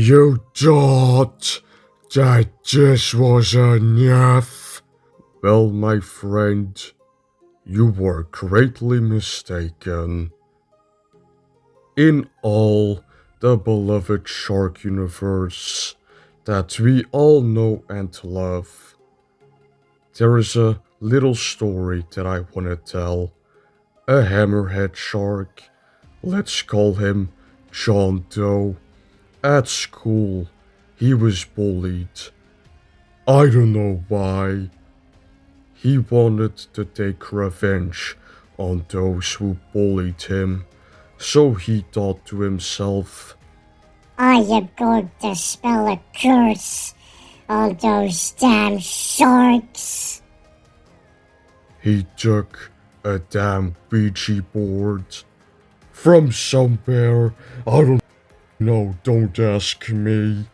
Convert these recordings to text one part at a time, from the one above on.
You thought that this was enough? Well, my friend, you were greatly mistaken. In all the beloved shark universe that we all know and love, there is a little story that I want to tell. A hammerhead shark, let's call him John Doe. At school, he was bullied. I don't know why. He wanted to take revenge on those who bullied him, so he thought to himself, I am going to spell a curse on those damn sharks. He took a damn Ouija board from somewhere, I don't know, don't ask me.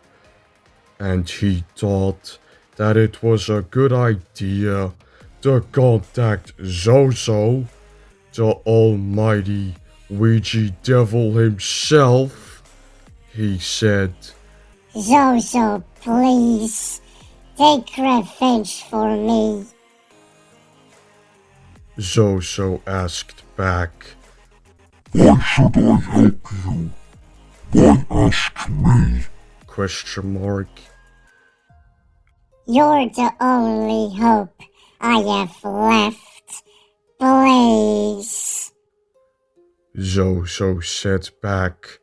And he thought that it was a good idea to contact Zozo, the almighty Ouija devil himself. He said, Zozo, please, take revenge for me. Zozo asked back, Why should I help you? Why ask me? question mark. You're the only hope I have left. Please. Zozo said back,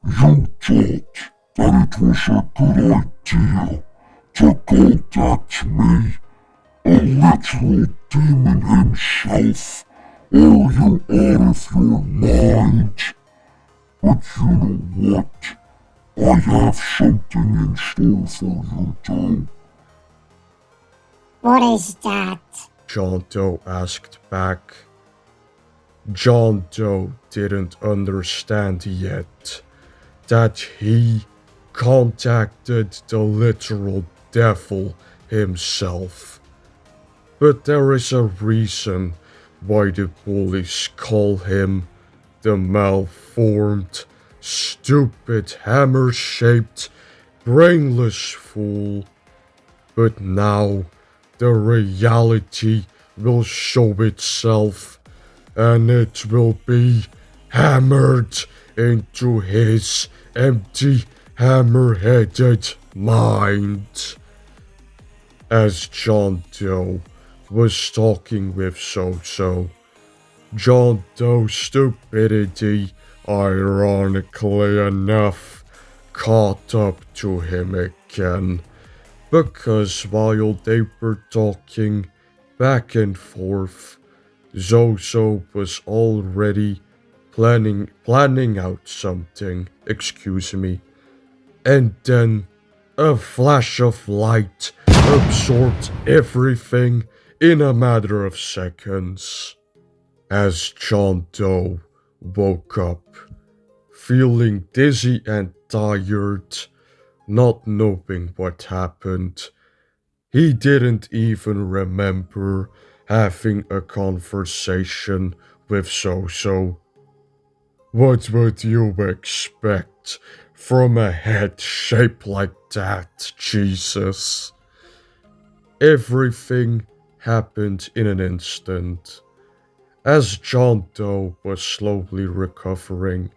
You thought that it was a good idea to contact me, a literal demon himself, or you out of your mind? But you know what? I have something in store for you, Joe. What is that? John Doe asked back. John Doe didn't understand yet that he contacted the literal devil himself. But there is a reason why the bullies call him the malformed, stupid, hammer-shaped, brainless fool. But now the reality will show itself, and it will be hammered into his empty, hammer-headed mind. As John Doe was talking with Zozo, John Doe's stupidity, ironically enough, caught up to him again, because while they were talking back and forth, Zozo was already planning out something, and then a flash of light absorbed everything in a matter of seconds. As John Doe woke up, feeling dizzy and tired, not knowing what happened, he didn't even remember having a conversation with Zozo. What would you expect from a head shaped like that, Jesus? Everything happened in an instant. As John Doe was slowly recovering,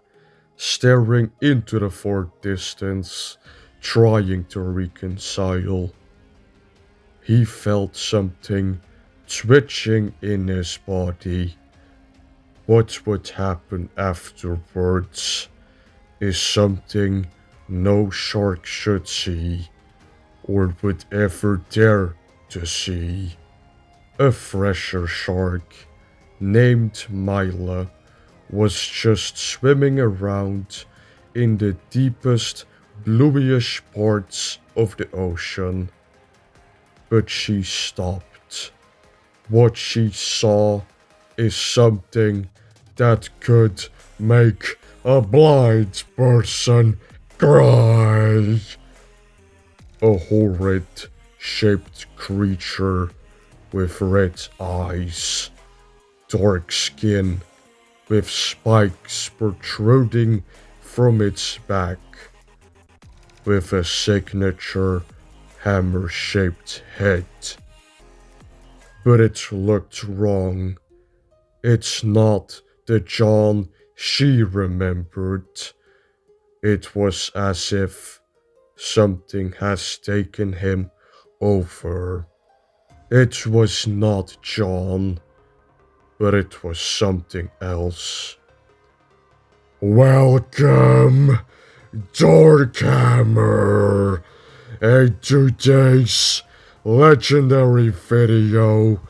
staring into the far distance, trying to reconcile, he felt something twitching in his body. What would happen afterwards is something no shark should see, or would ever dare to see. A fresher shark named Mila was just swimming around in the deepest, bluish parts of the ocean. But she stopped. What she saw is something that could make a blind person cry. A horrid shaped creature with red eyes, dark skin, with spikes protruding from its back. with a signature hammer-shaped head. But it looked wrong. It's not the John she remembered. It was as if something has taken him over. It was not John, but it was something else. Welcome, Darkhammer, and today's legendary video,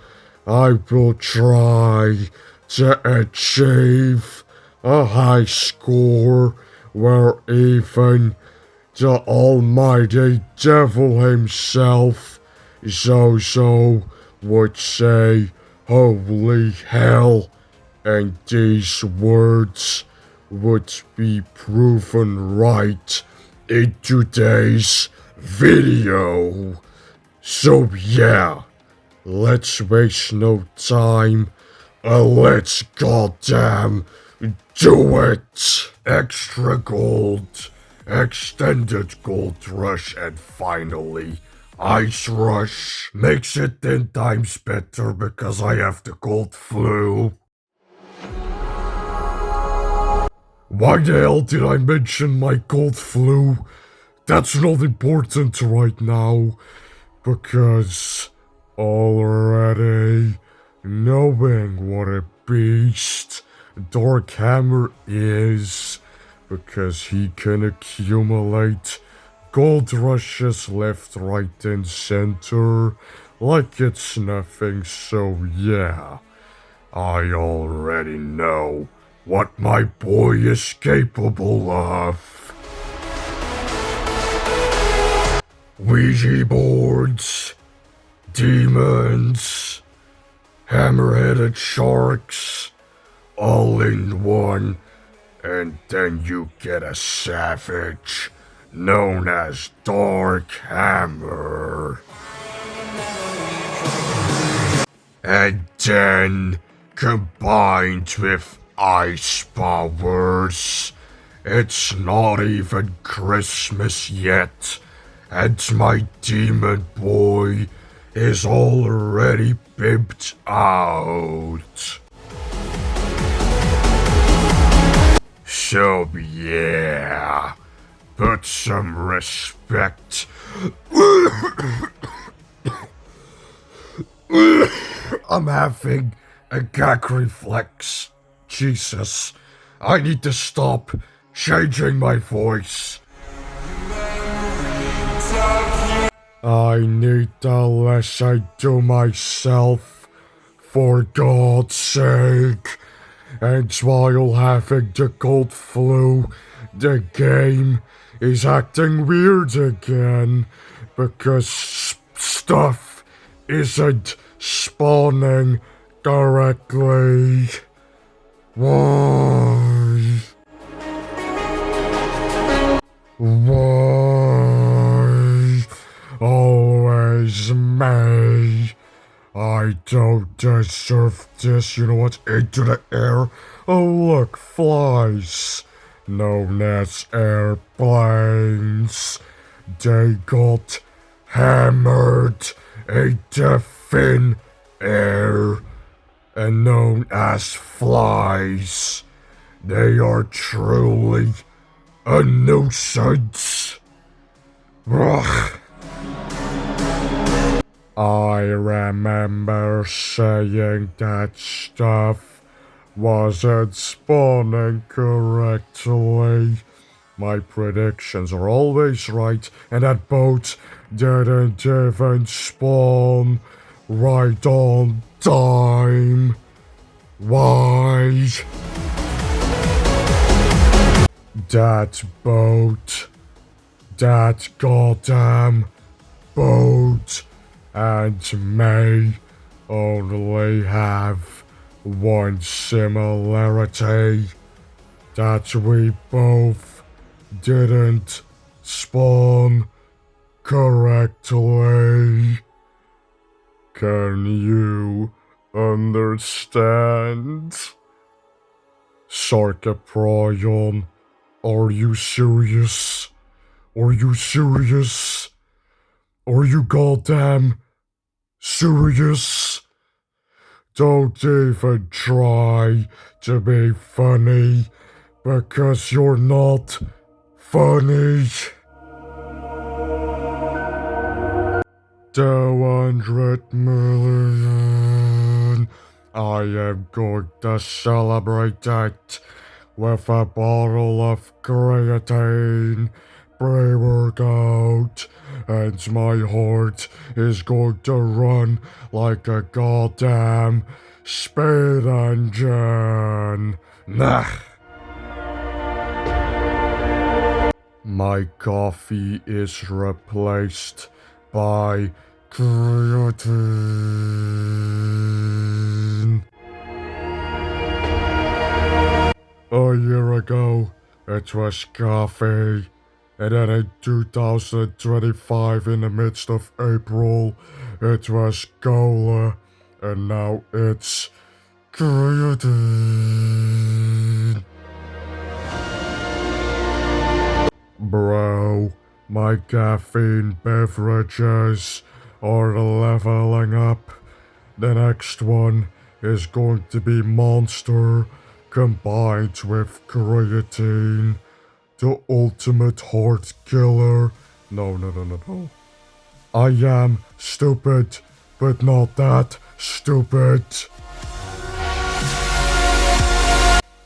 I will try to achieve a high score where even the almighty devil himself, Zozo, would say, "Holy hell," and these words would be proven right in today's video. So yeah, let's waste no time, let's goddamn do it! Extra gold, extended gold rush, and finally ice rush. Makes it 10 times better because I have the gold flu. Why the hell did I mention my gold flu? That's not important right now, because already knowing what a beast Darkhammer is, because he can accumulate gold rushes left, right, and center like it's nothing, so yeah, I already know what my boy is capable of. Ouija boards, demons, hammer-headed sharks, all in one, and then you get a savage known as Darkhammer. And then, combined with ice powers, it's not even Christmas yet, and my demon boy is already pimped out. So yeah, put some respect. I'm having a gag reflex. Jesus, I need to stop changing my voice. I need the less I do myself, for God's sake. And while having the cold flu, the game is acting weird again, because stuff isn't spawning correctly. Why? Why? Always me. I don't deserve this. You know what? Into the air. Oh, look, flies. Known as airplanes. They got hammered into thin air. And known as flies. They are truly a nuisance. Ugh. I remember saying that stuff wasn't spawning correctly. My predictions are always right, and that boat didn't even spawn right on time. Why? That boat, that goddamn boat, and me only have one similarity, that we both didn't spawn correctly. Can you understand? Sarkaprion, are you serious? Are you serious? Are you goddamn serious? Don't even try to be funny, because you're not funny. 200 million. I am going to celebrate it with a bottle of creatine pre-workout, and my heart is going to run like a goddamn speed engine. Nah. My coffee is replaced by creatine. A year ago, it was coffee, and then in 2025, in the midst of April, it was cola, and now it's creatine. Bro, my caffeine beverages are leveling up. The next one is going to be Monster combined with creatine. The ultimate heart killer. No. I am stupid, but not that stupid.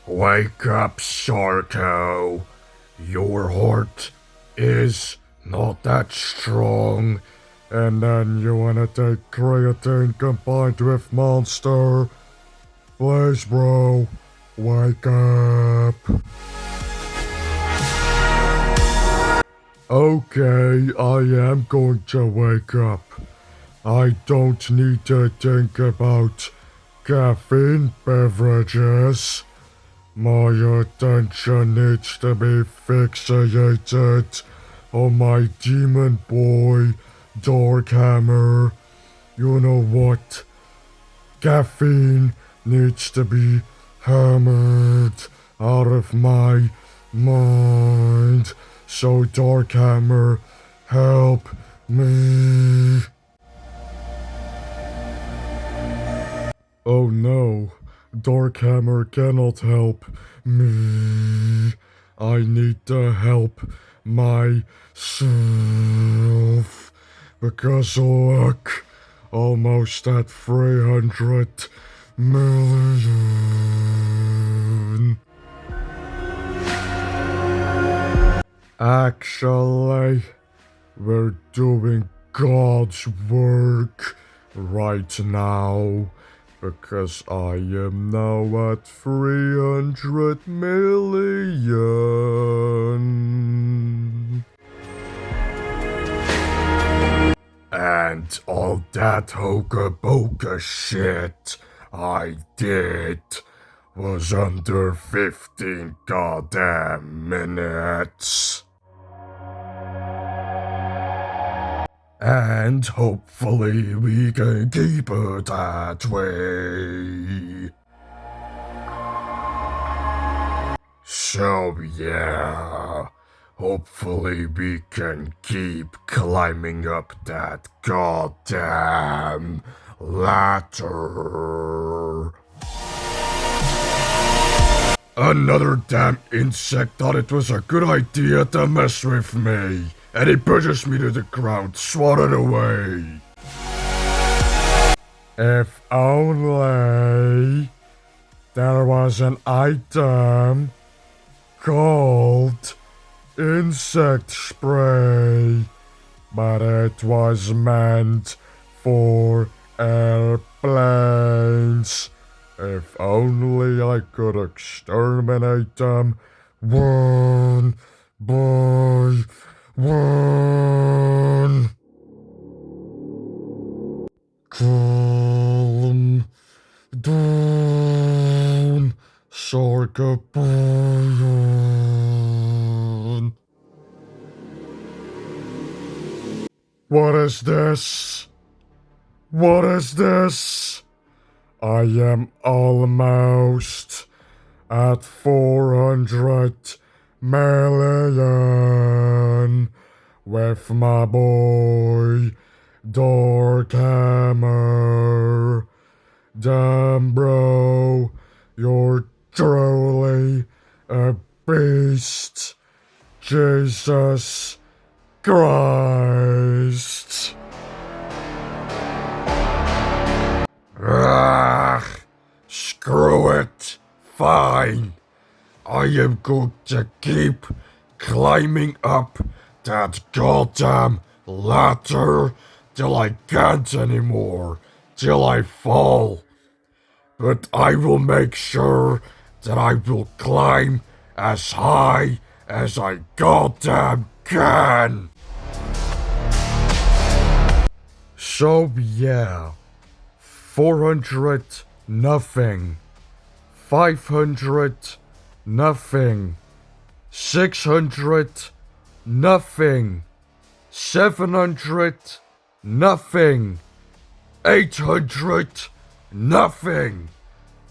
Wake up, Sarko. Your heart is not that strong. And then you wanna take creatine combined with Monster. Please, bro, wake up. Okay, I am going to wake up. I don't need to think about caffeine beverages. My attention needs to be fixated on my demon boy, Darkhammer. You know what? Caffeine needs to be hammered out of my mind. So Darkhammer, help me. Oh no, Darkhammer cannot help me. I need to help myself. Because look, almost at 300 million. Actually, we're doing God's work right now, because I am now at 300 million. And all that hoka boka shit I did was under 15 goddamn minutes. And hopefully we can keep it that way. So yeah, hopefully we can keep climbing up that goddamn ladder. Another damn insect thought it was a good idea to mess with me, and he pushes me to the ground, swatted away. If only there was an item called insect spray, but it was meant for airplanes. If only I could exterminate them one by one. Calm down, Sarkobian. What is this? What is this? I am almost at 400 million. with my boy Dorkhammer. Damn, bro, you're truly a beast. Jesus Christ. Ah, screw it. Fine. I am going to keep climbing up that goddamn ladder till I can't anymore, till I fall. But I will make sure that I will climb as high as I goddamn can. So yeah, 400 nothing, 500 nothing, 600 nothing, 700 nothing, 800 nothing.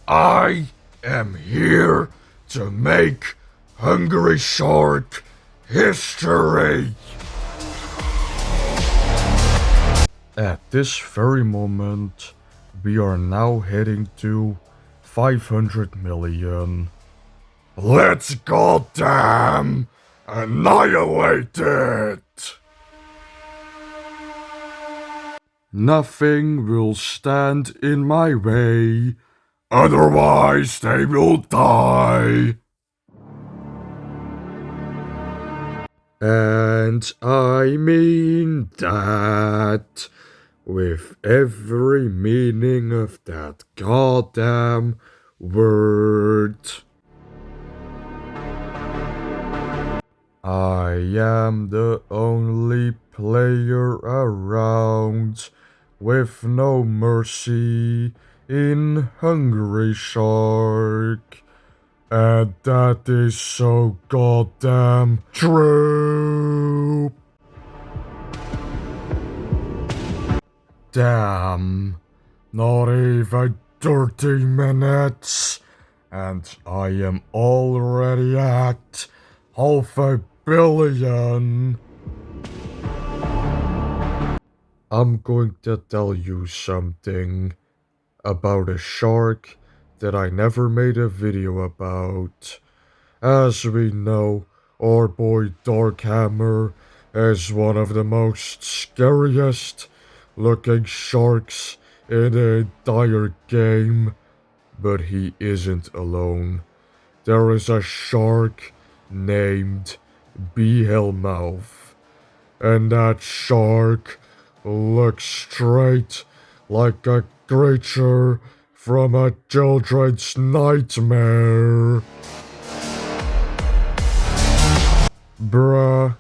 I am here to make Hungry Shark history. At this very moment, we are now heading to 500 million. Let's goddamn annihilate it! Nothing will stand in my way, otherwise they will die. And I mean that with every meaning of that goddamn word. I am the only player around with no mercy in Hungry Shark. And that is so goddamn true. Damn, not even 30 minutes, and I am already at 500 million. I'm going to tell you something about a shark that I never made a video about. As we know, our boy Dorkhammer is one of the most scariest looking sharks in the entire game. But he isn't alone. There is a shark named Behemoth, and that shark looks straight like a creature from a children's nightmare. Bruh,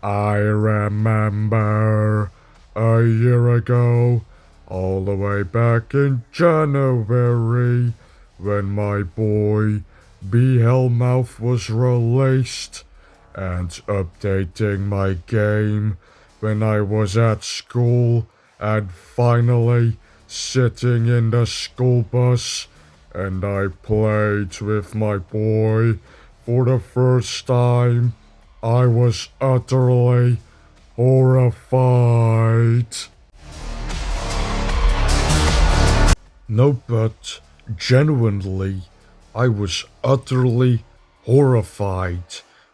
I remember a year ago, all the way back in January, when my boy Behemoth was released, and updating my game when I was at school, and finally sitting in the school bus, and I played with my boy for the first time. I was utterly horrified. No, but genuinely, I was utterly horrified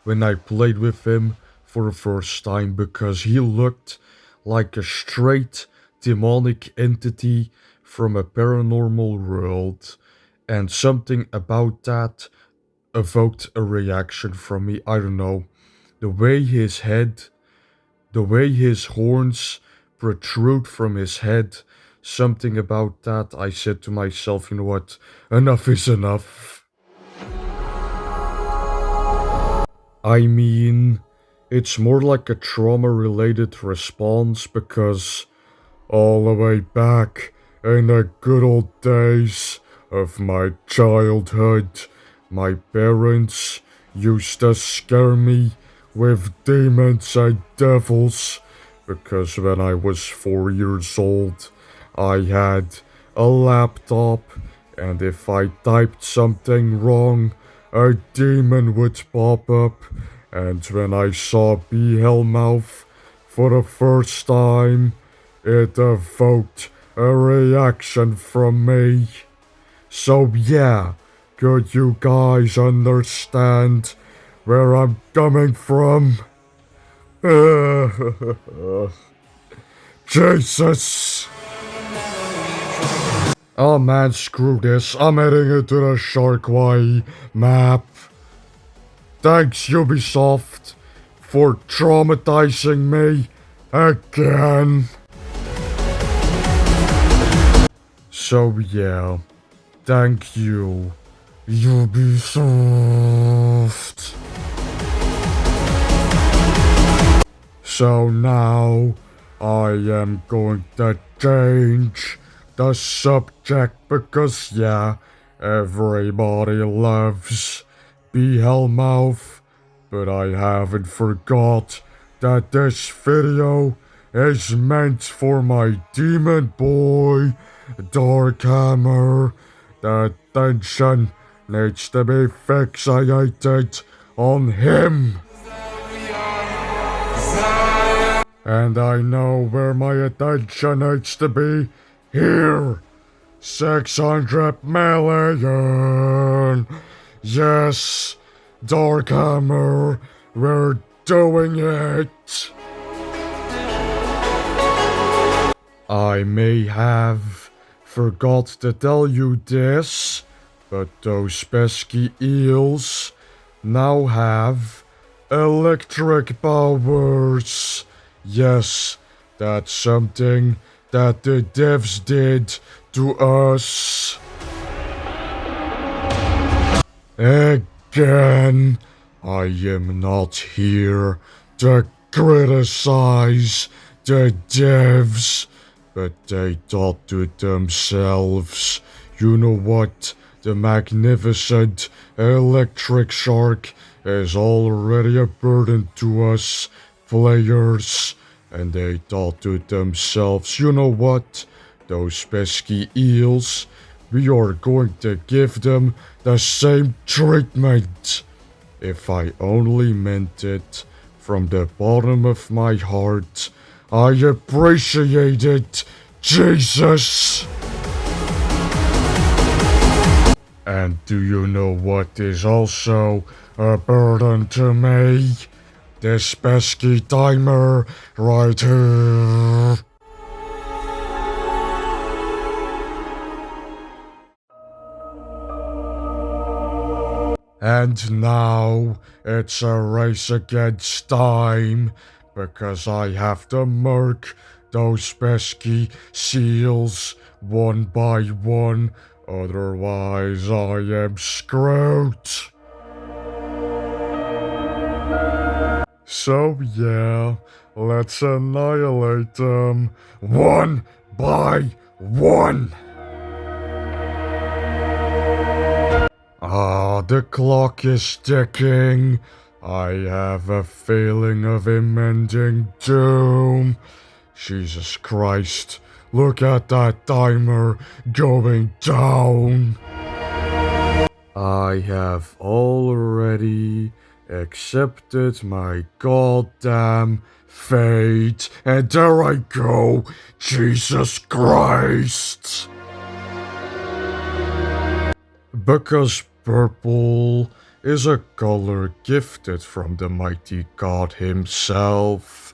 when I played with him for the first time, because he looked like a straight demonic entity from a paranormal world, and something about that evoked a reaction from me. I don't know. The way his horns protrude from his head, something about that, I said to myself, you know what, enough is enough. I mean, it's more like a trauma-related response, because all the way back in the good old days of my childhood, my parents used to scare me with demons and devils, because when I was 4 years old, I had a laptop, and if I typed something wrong, a demon would pop up, and when I saw Behemoth, For the first time, it evoked a reaction from me. So yeah, could you guys understand where I'm coming from? Jesus! Oh man, screw this. I'm heading into the Sharkway map. Thanks, Ubisoft, for traumatizing me again. So yeah, thank you, Ubisoft. So now, I am going to change the subject because yeah, everybody loves Behelmouth, but I haven't forgot that this video is meant for my demon boy, Darkhammer. The attention needs to be fixated on him. And I know where my attention needs to be. Here. 600 million. Yes. Darkhammer. We're doing it. I may have forgot to tell you this, but those pesky eels now have electric powers. Yes, that's something that the devs did to us. Again, I am not here to criticize the devs, but they thought to themselves, you know what, the magnificent electric shark is already a burden to us players, and they thought to themselves, you know what, those pesky eels, we are going to give them the same treatment. If I only meant it from the bottom of my heart, I appreciate it, Jesus! And do you know what is also a burden to me? This pesky timer right here. And now it's a race against time, because I have to murk those pesky seals one by one, otherwise I am screwed. So yeah, let's annihilate them one by one. Ah, the clock is ticking. I have a feeling of impending doom. Jesus Christ, look at that timer going down. I have already accepted my goddamn fate, and there I go, Jesus Christ. Because purple is a color gifted from the mighty God himself.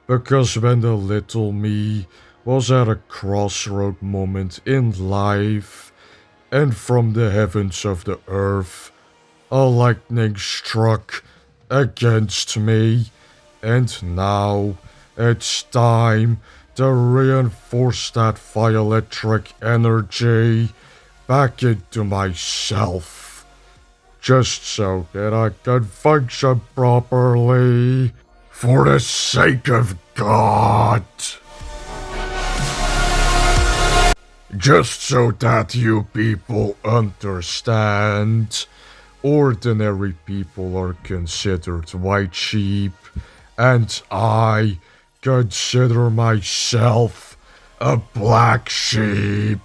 Because when the little me was at a crossroad moment in life, and from the heavens of the earth, a lightning struck against me, and now it's time to reinforce that bioelectric energy back into myself, just so that I can function properly, for the sake of God. Just so that you people understand, ordinary people are considered white sheep, and I consider myself a black sheep.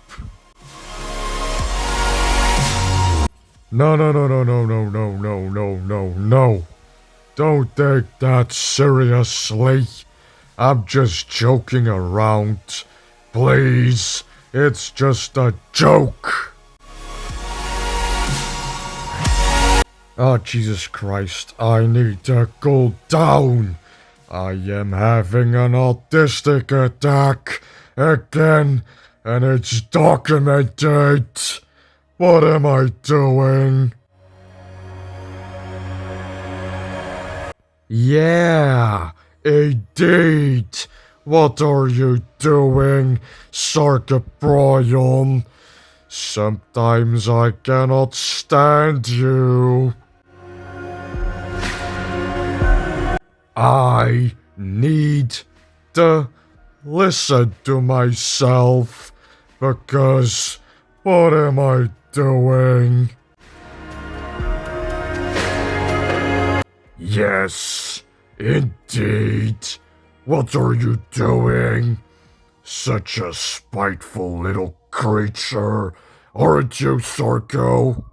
No. Don't take that seriously. I'm just joking around. Please, it's just a joke. Oh, Jesus Christ, I need to cool down. I am having an autistic attack again, and it's documented. What am I doing? Yeah, indeed. What are you doing, Sarkabrion? Sometimes I cannot stand you. I need to listen to myself, because what am I doing? Yes, indeed. What are you doing? Such a spiteful little creature, aren't you, Sarko?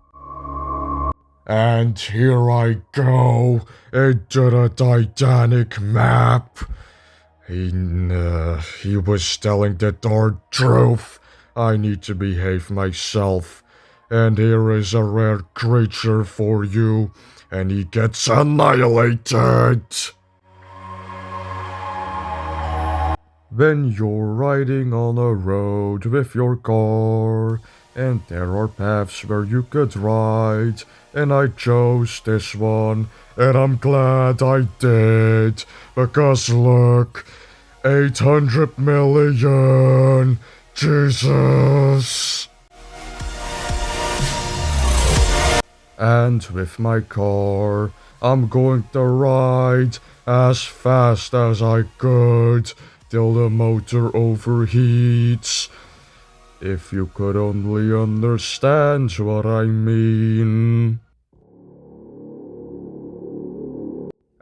And here I go into the Titanic map. He was telling the dark truth. I need to behave myself. And here is a rare creature for you, and he gets annihilated. When you're riding on a road with your car, and there are paths where you could ride, and I chose this one, and I'm glad I did, because look, 800 million, Jesus! And with my car, I'm going to ride as fast as I could, till the motor overheats. If you could only understand what I mean.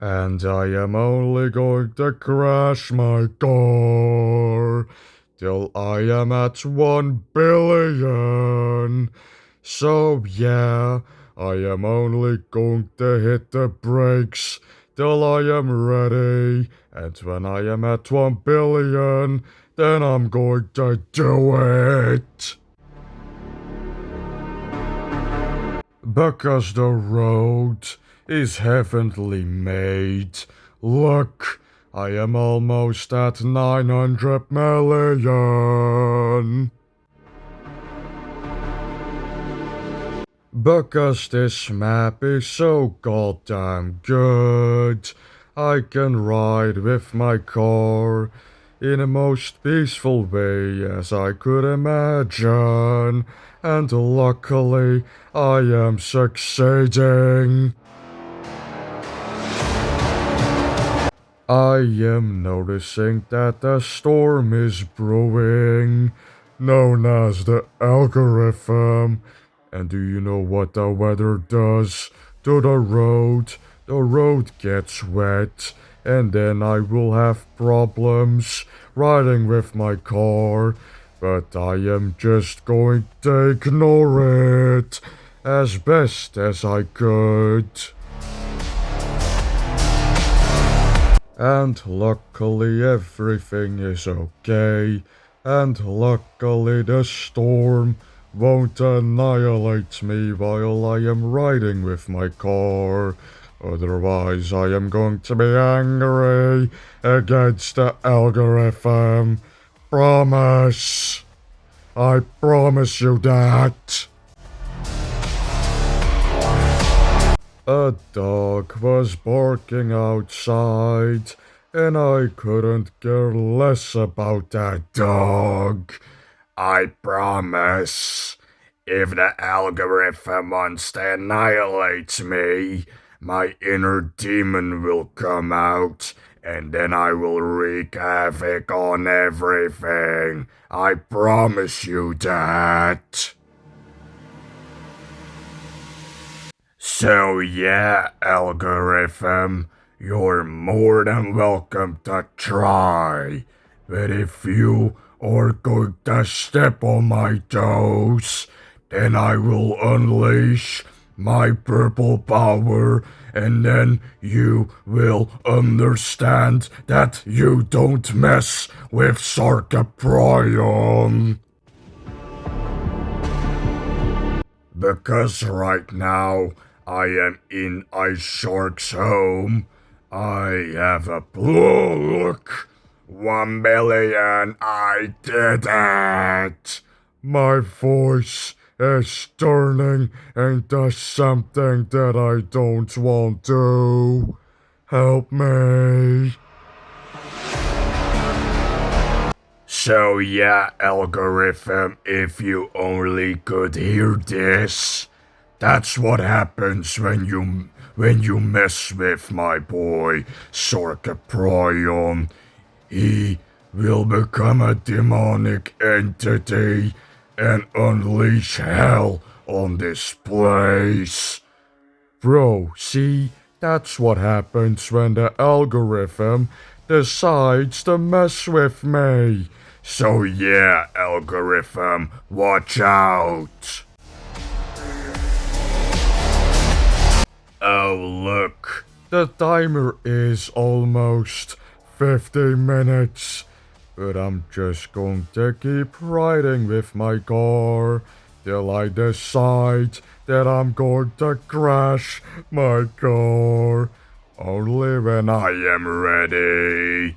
And I am only going to crash my car till I am at 1 billion. So yeah, I am only going to hit the brakes till I am ready, and when I am at 1 billion, then I'm going to do it. Because the road is heavenly made. Look, I am almost at 900 million. Because this map is so goddamn good, I can ride with my car in the most peaceful way as I could imagine, and luckily I am succeeding. I am noticing that a storm is brewing, known as the algorithm. And do you know what the weather does to the road? The road gets wet, and then I will have problems riding with my car. But I am just going to ignore it as best as I could. And luckily everything is okay, and luckily the storm won't annihilate me while I am riding with my car. Otherwise I am going to be angry against the algorithm. Promise. I promise you that. A dog was barking outside, and I couldn't care less about that dog. I promise. If the algorithm wants to annihilate me, my inner demon will come out, and then I will wreak havoc on everything. I promise you that. So yeah, algorithm, you're more than welcome to try. But if you are going to step on my toes, then I will unleash my purple power, and then you will understand that you don't mess with Sarkaprion. Because right now I am in Ice Shark's home. I have a look. 1,000,000, I did it! My voice is turning into something that I don't want to. Help me. So yeah, algorithm, if you only could hear this. That's what happens when you mess with my boy Sarkaprion. He will become a demonic entity and unleash hell on this place. Bro, see, that's what happens when the algorithm decides to mess with me. So yeah, algorithm, watch out. Oh look, the timer is almost 50 minutes, but I'm just going to keep riding with my car till I decide that I'm going to crash my car, only when I am ready.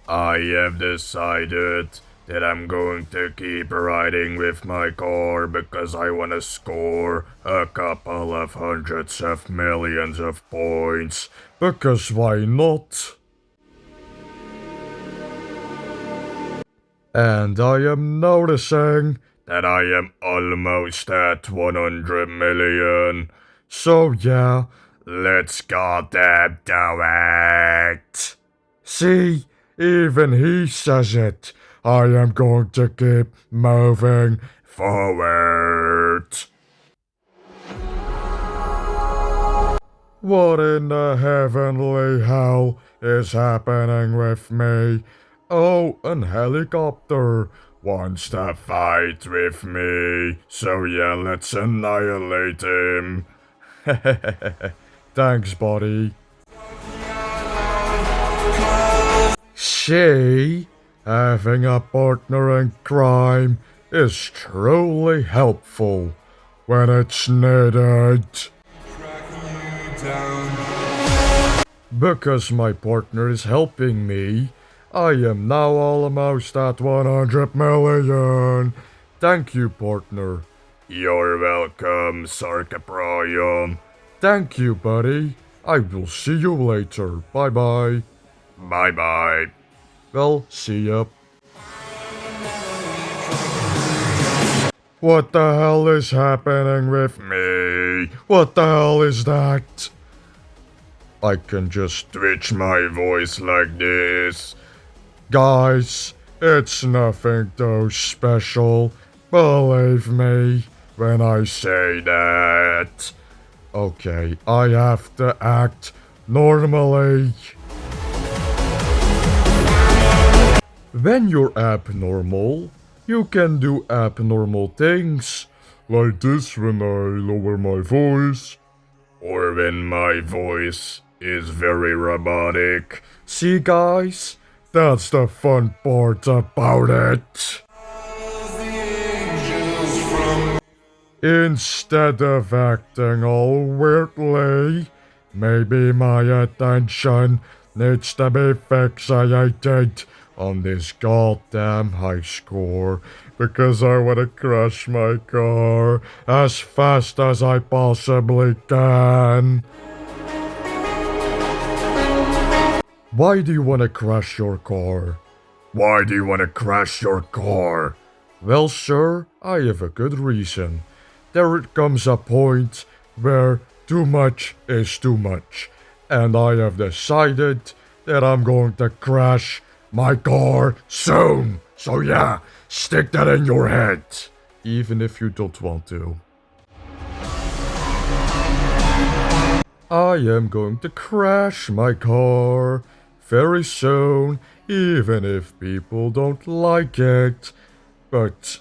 I have decided that I'm going to keep riding with my car because I want to score a couple of hundreds of millions of points. Because why not? And I am noticing that I am almost at 100 million. So yeah, let's goddamn do it. See, even he says it. I am going to keep moving forward. What in the heavenly hell is happening with me? Oh, an helicopter wants to fight with me. So yeah, let's annihilate him. Thanks, buddy. See? Having a partner in crime is truly helpful when it's needed. Because my partner is helping me, I am now almost at 100 million. Thank you, partner. You're welcome, Sarkaprion. Thank you, buddy. I will see you later. Bye-bye. Bye-bye. Well, see ya. What the hell is happening with me? What the hell is that? I can just twitch my voice like this. Guys, it's nothing too special. Believe me when I say that. Okay, I have to act normally. When you're abnormal, you can do abnormal things. Like this when I lower my voice. Or when my voice is very robotic. See guys? That's the fun part about it. Instead of acting all weirdly, maybe my attention needs to be fixated on this goddamn high score because I want to crash my car as fast as I possibly can. Why do you want to crash your car? Why do you want to crash your car? Well, sir, I have a good reason. There comes a point where too much is too much, and I have decided that I'm going to crash my car soon. So yeah, stick that in your head, even if you don't want to. I am going to crash my car very soon, even if people don't like it. But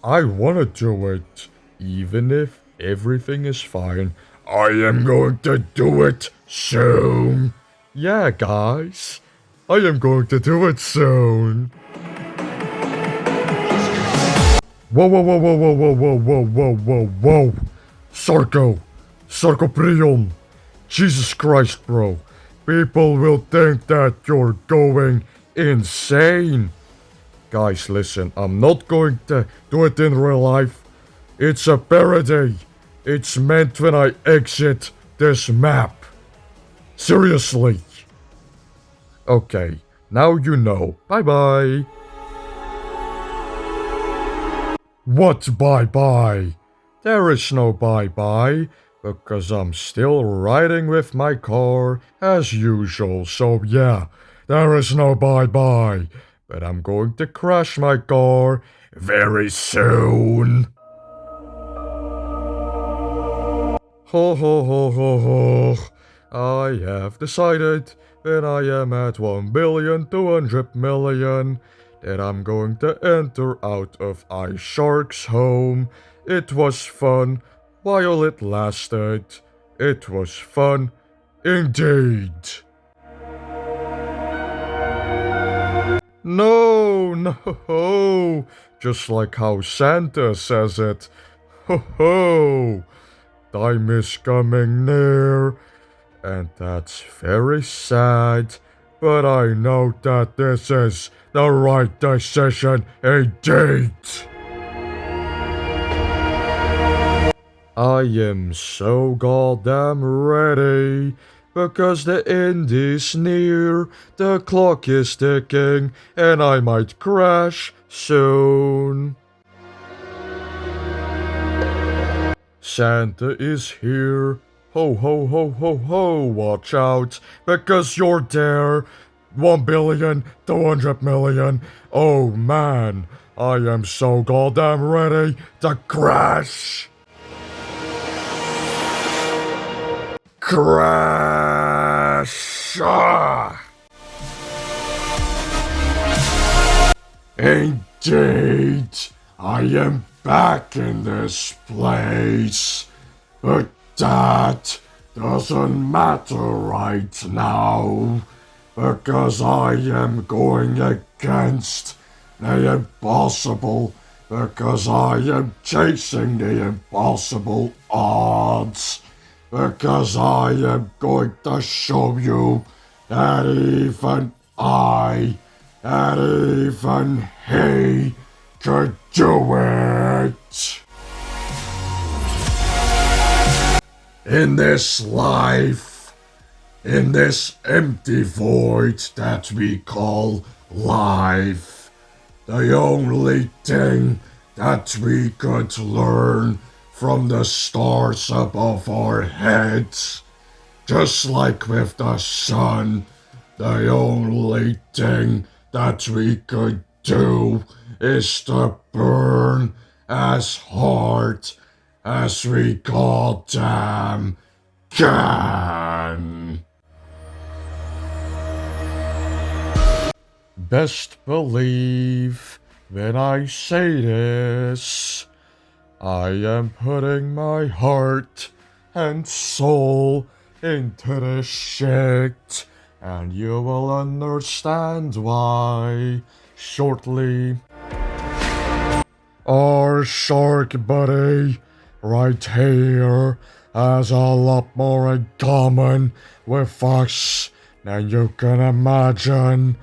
I wanna do it, even if everything is fine. I am going to do it soon. Yeah, guys, I am going to do it soon. Whoa, whoa, whoa, whoa, whoa, whoa, whoa, whoa, whoa, whoa, whoa. Sarko Prion. Jesus Christ, bro. People will think that you're going insane. Guys, listen, I'm not going to do it in real life. It's a parody. It's meant when I exit this map. Seriously. Okay, now you know. Bye-bye. What bye-bye? There is no bye-bye, because I'm still riding with my car as usual, so yeah, there is no bye-bye. But I'm going to crash my car very soon. Ho ho ho ho ho. I have decided when I am at 1,200,000,000 that I'm going to enter out of iShark's home. It was fun while it lasted. It was fun indeed. No, no, just like how Santa says it. Ho ho, time is coming near, and that's very sad, but I know that this is the right decision indeed. I am so goddamn ready, because the end is near, the clock is ticking, and I might crash soon. Santa is here. Ho ho ho ho ho, watch out, because you're there. 1,200,000,000. Oh man, I am so goddamn ready to crash. Crash! Ah! Indeed, I am back in this place, but that doesn't matter right now, because I am going against the impossible, because I am chasing the impossible odds. Because I am going to show you that even I, and even he, could do it. In this life, in this empty void that we call life, the only thing that we could learn from the stars above our heads, just like with the sun, the only thing that we could do is to burn as hard as we goddamn can. Best believe when I say this, I am putting my heart and soul into this shit, and you will understand why shortly. Our shark buddy right here has a lot more in common with us than you can imagine.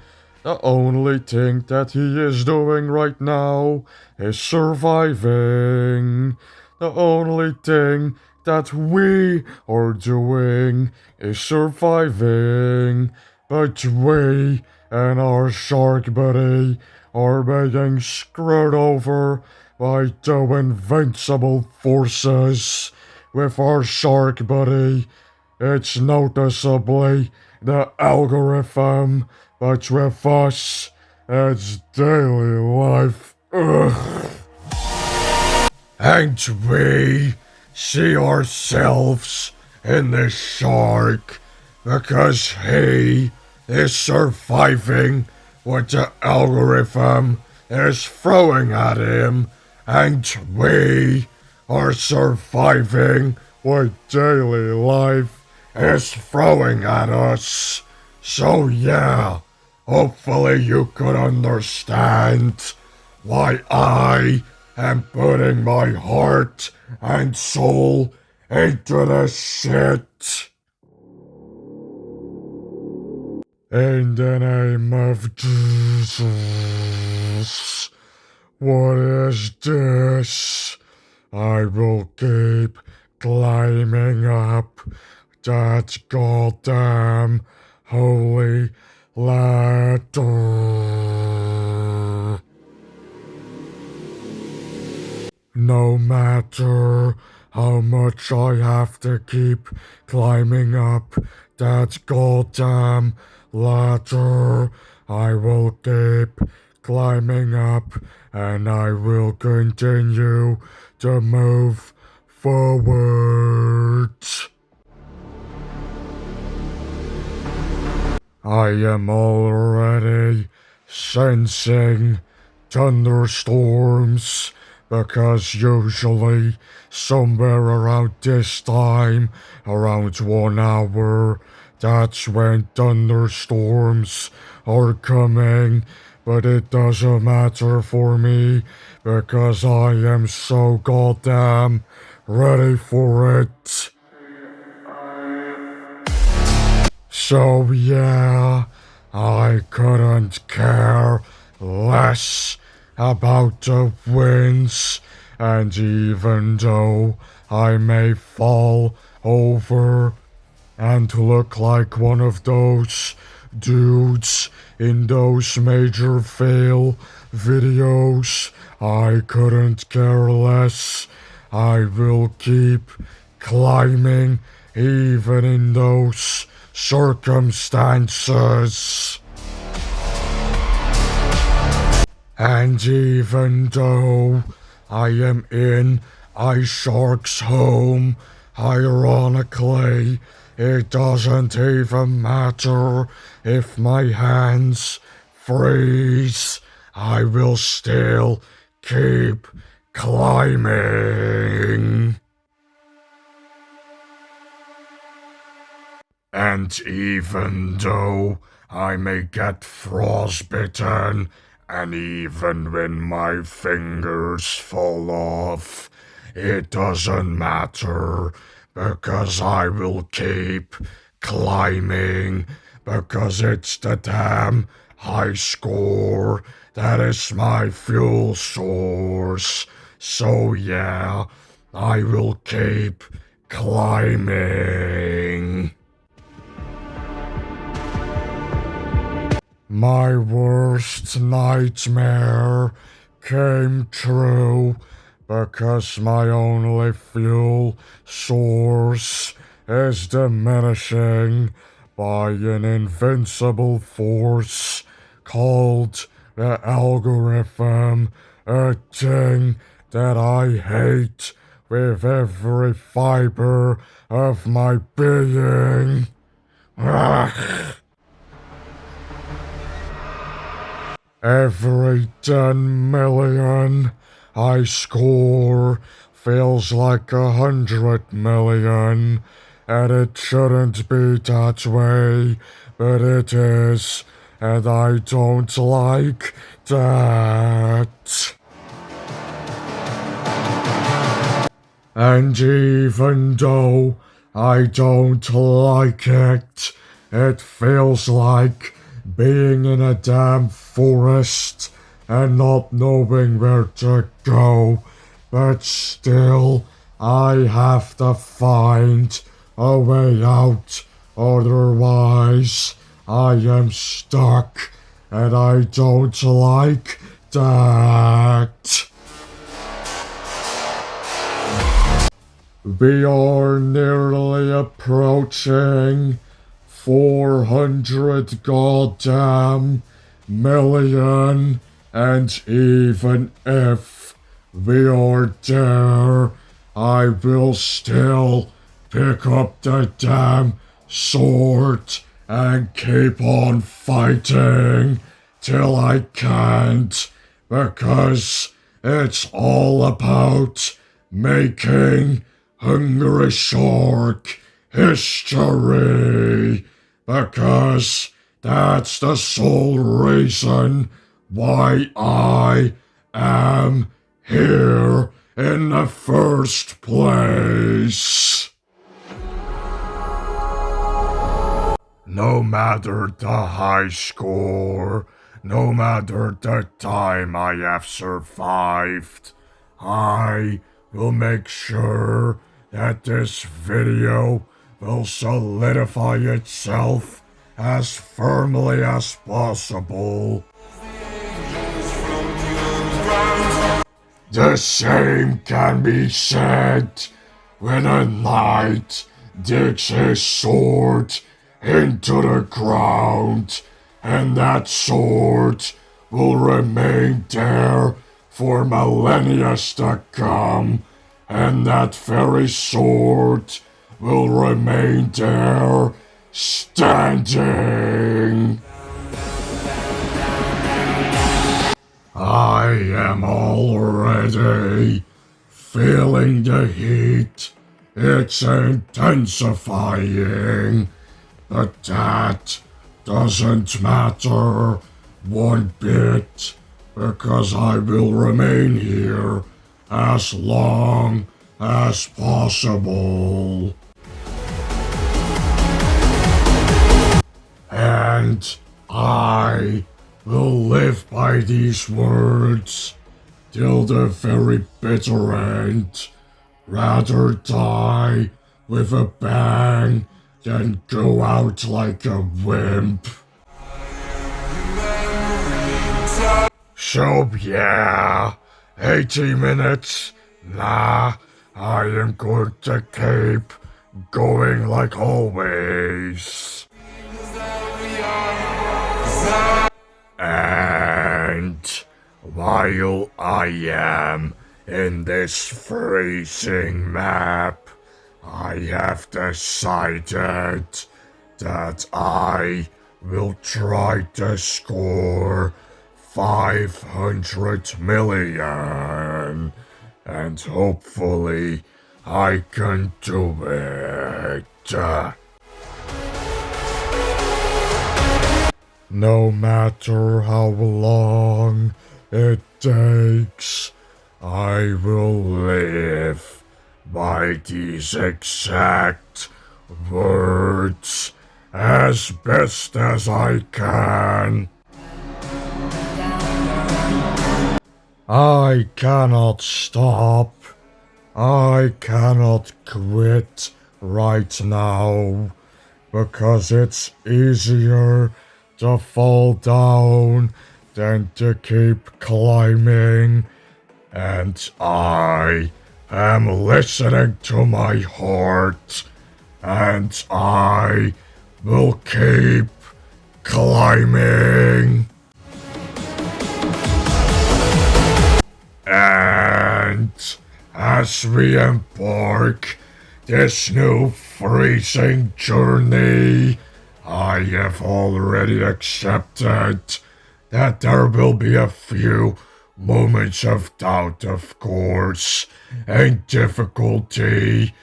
The only thing that he is doing right now is surviving. The only thing that we are doing is surviving. But we and our shark buddy are being screwed over by the invincible forces. With our shark buddy, it's noticeably the algorithm, but with us, it's daily life. Ugh. And we see ourselves in the shark because he is surviving what the algorithm is throwing at him and we are surviving what daily life is throwing at us. So yeah, hopefully you could understand why I am putting my heart and soul into this shit. In the name of Jesus, what is this? I will keep climbing up that goddamn holy ladder. No matter how much I have to keep climbing up that goddamn ladder, I will keep climbing up and I will continue to move forward. I am already sensing thunderstorms because usually somewhere around this time, around 1 hour, that's when thunderstorms are coming. But it doesn't matter for me because I am so goddamn ready for it. So yeah, I couldn't care less about the winds, and even though I may fall over and look like one of those dudes in those Major Fail videos, I couldn't care less. I will keep climbing even in those circumstances. And even though I am in Ice Shark's home, ironically, it doesn't even matter if my hands freeze. I will still keep climbing. And even though I may get frostbitten, and even when my fingers fall off, it doesn't matter, because I will keep climbing, because it's the damn high score that is my fuel source. So yeah, I will keep climbing. My worst nightmare came true because my only fuel source is diminishing by an invincible force called the algorithm, a thing that I hate with every fiber of my being. Every 10 million I score feels like 100 million, and it shouldn't be that way, but it is, and I don't like that. And even though I don't like it, it feels like being in a damn forest and not knowing where to go, but still I have to find a way out, otherwise I am stuck, and I don't like that. We are nearly approaching 400 goddamn million, and even if we are there, I will still pick up the damn sword and keep on fighting till I can't, because It's all about making Hungry Shark history, because that's the sole reason why I am here in the first place. No matter the high score, no matter the time I have survived, I will make sure that this video will solidify itself as firmly as possible. The same can be said when a knight digs his sword into the ground, and that sword will remain there for millennia to come, and that very sword will remain there standing. I am already feeling the heat. It's intensifying, but that doesn't matter one bit, because I will remain here as long as possible. And I will live by these words till the very bitter end. Rather die with a bang than go out like a wimp. So yeah, 80 minutes? Nah, I am going to keep going like always. And while I am in this freezing map, I have decided that I will try to score 500 million, and hopefully I can do it. No matter how long it takes, I will live by these exact words as best as I can. I cannot stop. I cannot quit right now, because it's easier to fall down than to keep climbing, and I am listening to my heart, and I will keep climbing. And as we embark this new freezing journey, I have already accepted that there will be a few moments of doubt, of course, and difficulty,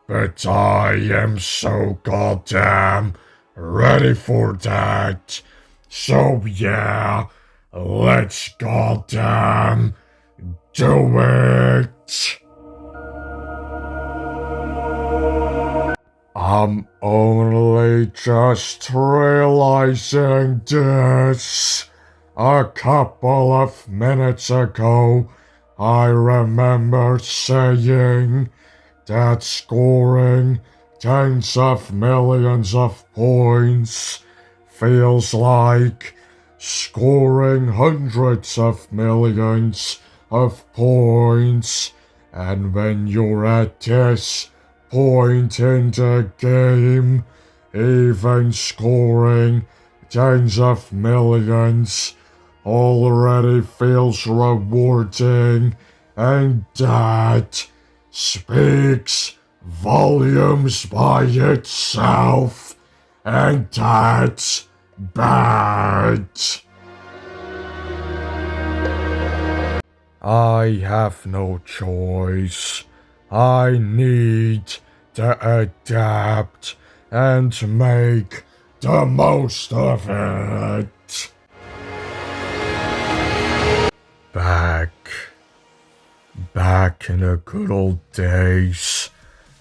but I am so goddamn ready for that. So yeah, let's goddamn do it. I'm only just realizing this. A couple of minutes ago, I remember saying that scoring tens of millions of points feels like scoring hundreds of millions of points, and when you're at this point in the game, even scoring tens of millions already feels rewarding, and that speaks volumes by itself, and that's bad. I have no choice. I need to adapt and make the most of it. Back in the good old days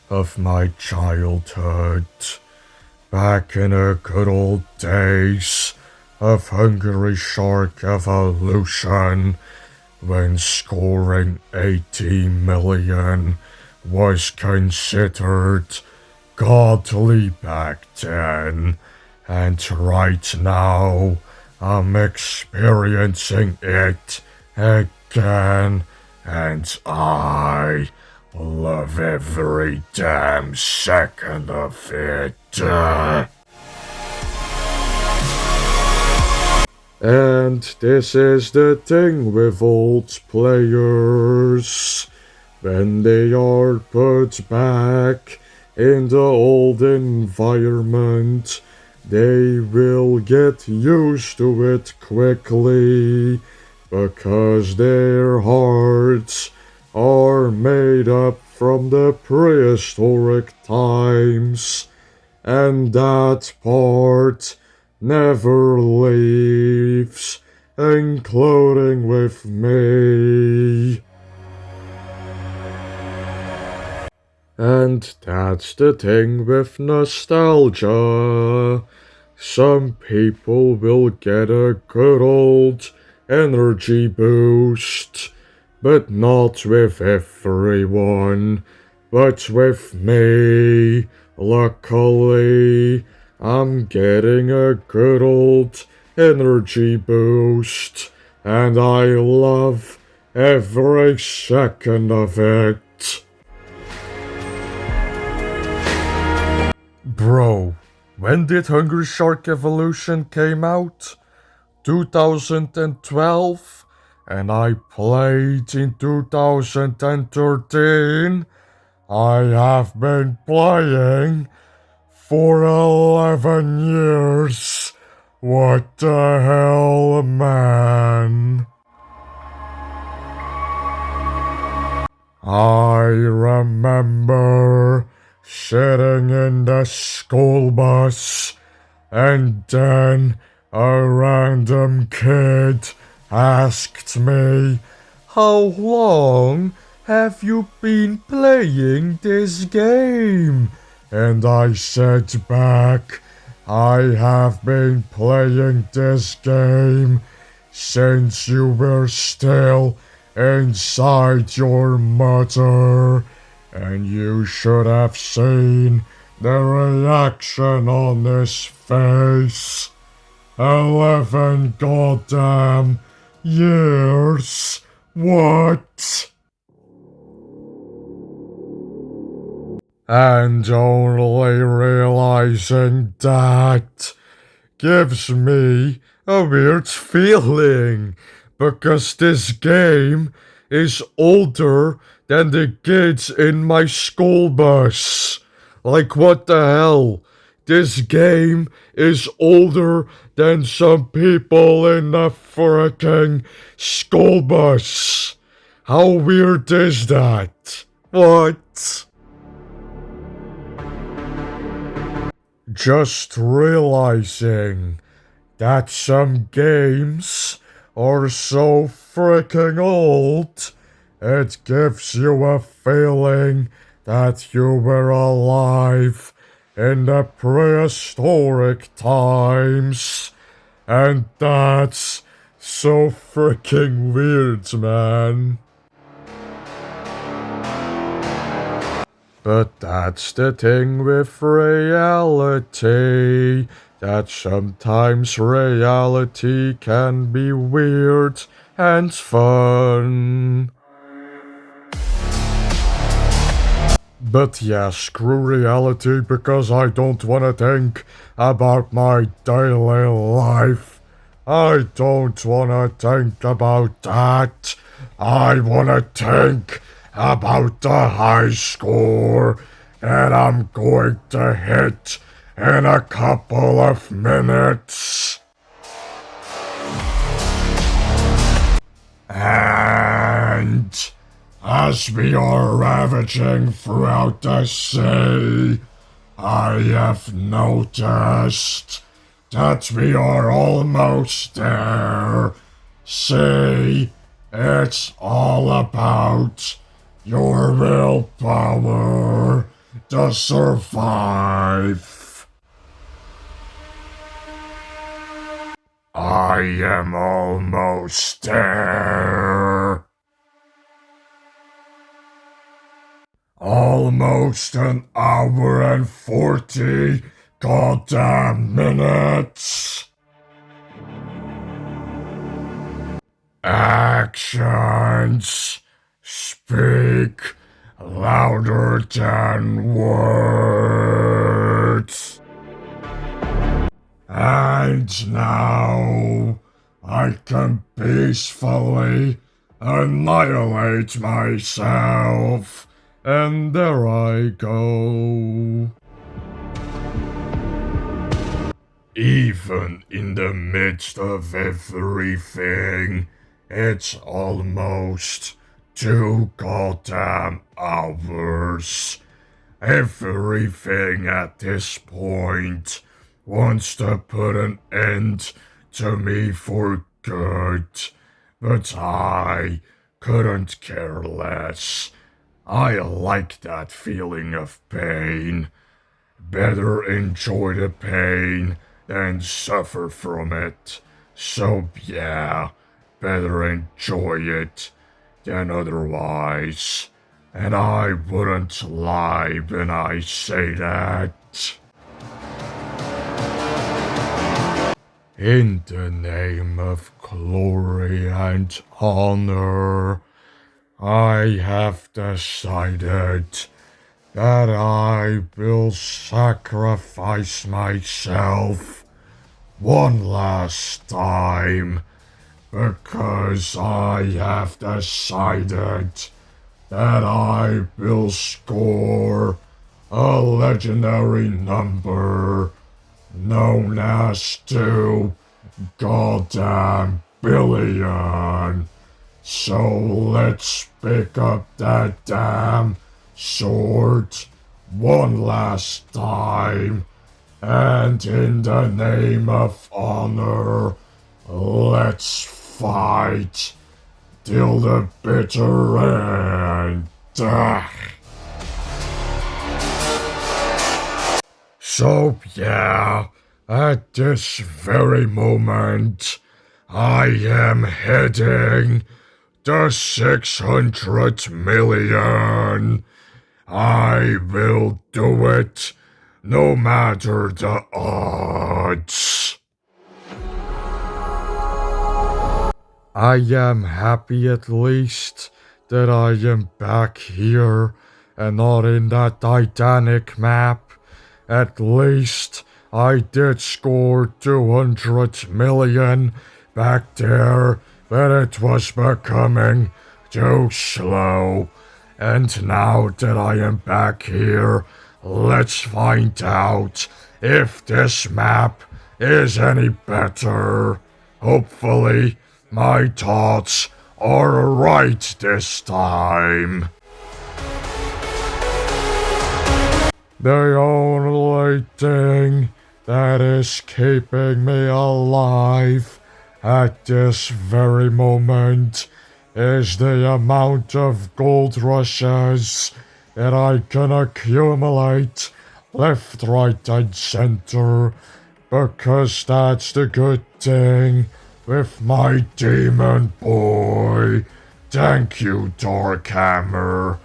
of my childhood. Back in the good old days of Hungry Shark Evolution, when scoring 80 million was considered godly back then, and right now I'm experiencing it again, and I love every damn second of it. And this is the thing with old players. When they are put back in the old environment, they will get used to it quickly, because their hearts are made up from the prehistoric times, and that part never leaves, including with me. And that's the thing with nostalgia. Some people will get a good old energy boost, but not with everyone. But with me, luckily, I'm getting a good old energy boost, and I love every second of it. Bro, when did Hungry Shark Evolution came out? 2012? And I played in 2013? I have been playing for 11 years. What the hell, man? I remember sitting in the school bus, and then a random kid asked me, "How long have you been playing this game?" And I said back, "I have been playing this game since you were still inside your mother." And you should have seen the reaction on his face. 11 goddamn years. What? And only realizing that gives me a weird feeling, because this game is older than the kids in my school bus. Like, what the hell? This game is older than some people in the fricking school bus. How weird is that? What? Just realizing that some games are so freaking old, it gives you a feeling that you were alive in the prehistoric times. And that's so freaking weird, man. But that's the thing with reality, that sometimes reality can be weird and fun. But yeah, screw reality, because I don't wanna think about my daily life. I don't wanna think about that. I wanna think about the high score that I'm going to hit in a couple of minutes. And As we are ravaging throughout the sea, I have noticed that we are almost there. See, it's all about your willpower to survive. I am almost there. Almost an hour and 40 goddamn minutes. Actions speak louder than words. And now I can peacefully annihilate myself. And there I go. Even in the midst of everything, it's almost 2 goddamn hours. Everything at this point wants to put an end to me for good, but I couldn't care less. I like that feeling of pain. Better enjoy the pain than suffer from it. So yeah, better enjoy it than otherwise. And I wouldn't lie when I say that. In the name of glory and honor, I have decided that I will sacrifice myself one last time, because I have decided that I will score a legendary number known as 2 goddamn billion. So let's pick up that damn sword one last time, and in the name of honor, let's fight till the bitter end. So yeah, at this very moment, I am heading to 600 million. I will do it no matter the odds. I am happy at least that I am back here and not in that Titanic map. At least I did score 200 million back there, but it was becoming too slow. And now that I am back here, let's find out if this map is any better. Hopefully, my thoughts are right this time. The only thing that is keeping me alive at this very moment is the amount of gold rushes that I can accumulate left, right, and center, because that's the good thing with my demon boy. Thank you, Darkhammer.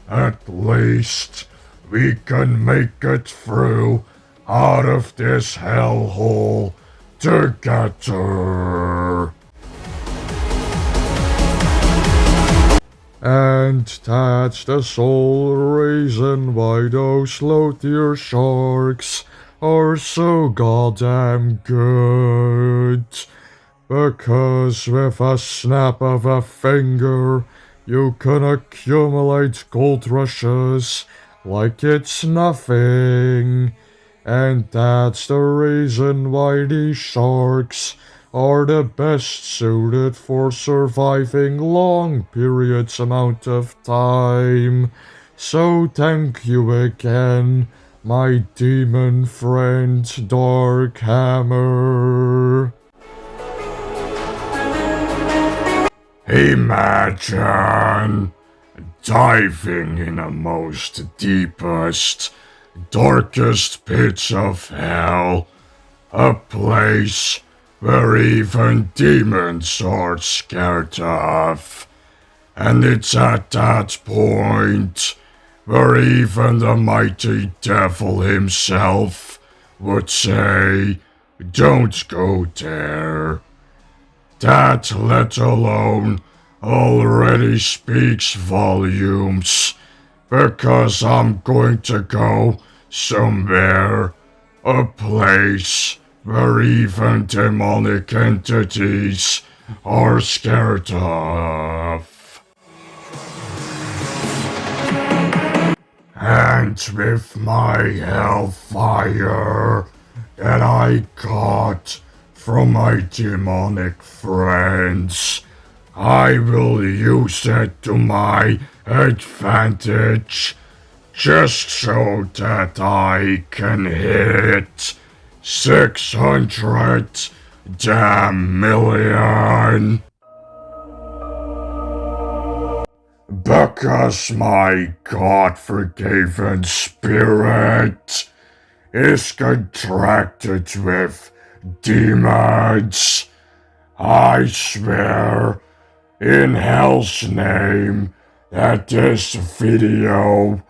At least we can make it through out of this hellhole together. And that's the sole reason why those low-tier sharks are so goddamn good. Because with a snap of a finger, you can accumulate gold rushes like it's nothing. And that's the reason why these sharks are the best suited for surviving long periods amount of time. So thank you again, my demon friend Darkhammer. Imagine diving in the most deepest, darkest pits of hell, a place where even demons are scared of. And it's at that point where even the mighty devil himself would say, "Don't go there." That, let alone, already speaks volumes, because I'm going to go somewhere, a place where even demonic entities are scared of. And with my hellfire that I got from my demonic friends, I will use it to my advantage, just so that I can hit 600 damn million. Because my God-forgiven spirit is contracted with demons, I swear in hell's name that this video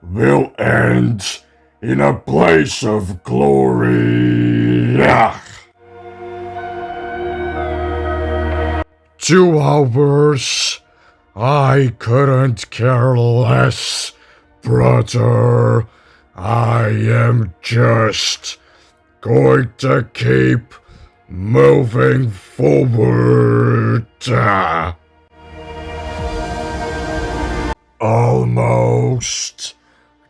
will end in a place of glory. 2 hours. I couldn't care less, brother. I am just going to keep moving forward. Almost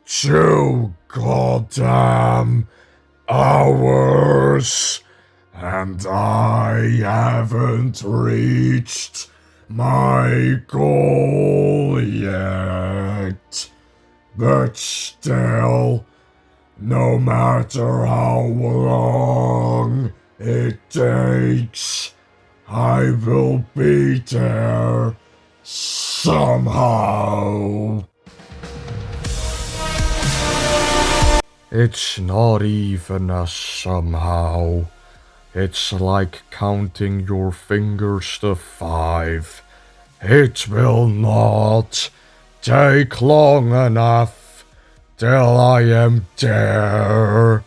2 goddamn hours, and I haven't reached my goal yet. But still, no matter how long it takes, I will be there somehow. It's not even a somehow. It's like counting your fingers to 5. It will not take long enough till I am there.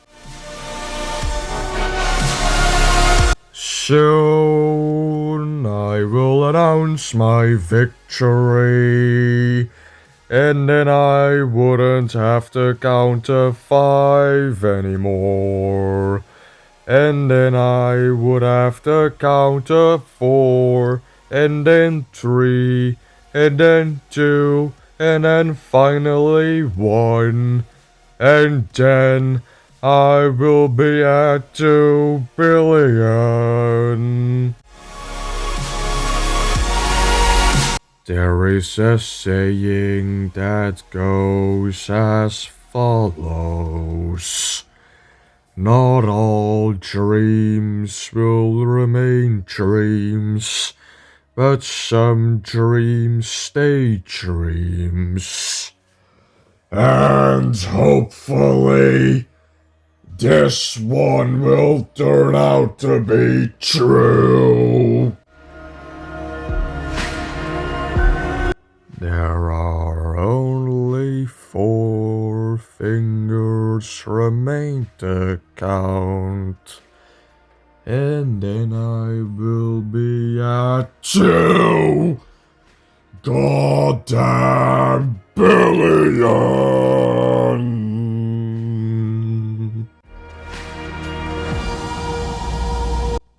Soon I will announce my victory, and then I wouldn't have to count to 5 anymore. And then I would have to count to 4, and then 3, and then 2, and then finally 1. And then I will be at 2 billion. There is a saying that goes as follows. Not all dreams will remain dreams, but some dreams stay dreams. And hopefully, this one will turn out to be true. There are only 4 fingers remain to count, and then I will be at 2 goddamn billion.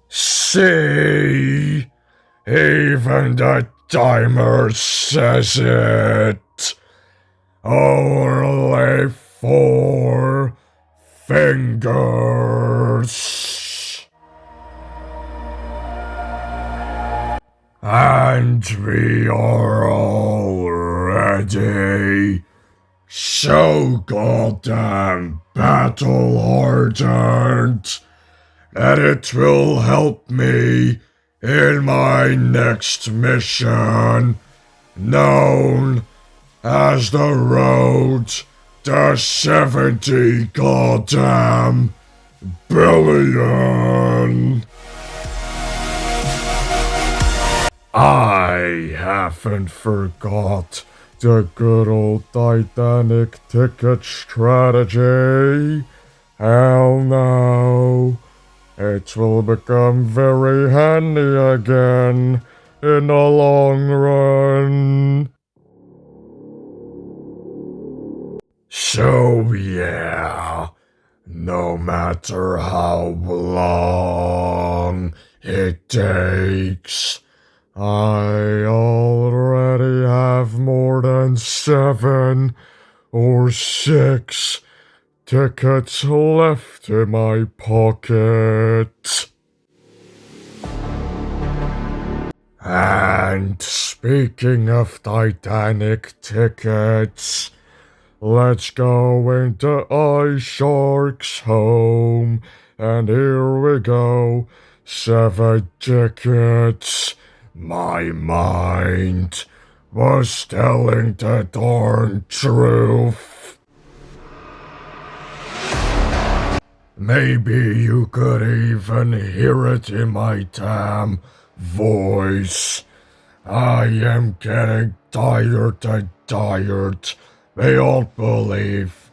See, even the timer says it. Only 4 fingers. And we are all ready. So goddamn battle hardened that it will help me in my next mission, known as the road to 70 goddamn billion. I haven't forgot the good old Titanic ticket strategy. Hell no. It will become very handy again in the long run. So yeah, no matter how long it takes, I already have more than 7 or 6 tickets left in my pocket. And speaking of Titanic tickets, let's go into Ice Shark's home, and here we go, 7 tickets. My mind was telling the darn truth. Maybe you could even hear it in my damn voice. I am getting tired and tired, beyond belief,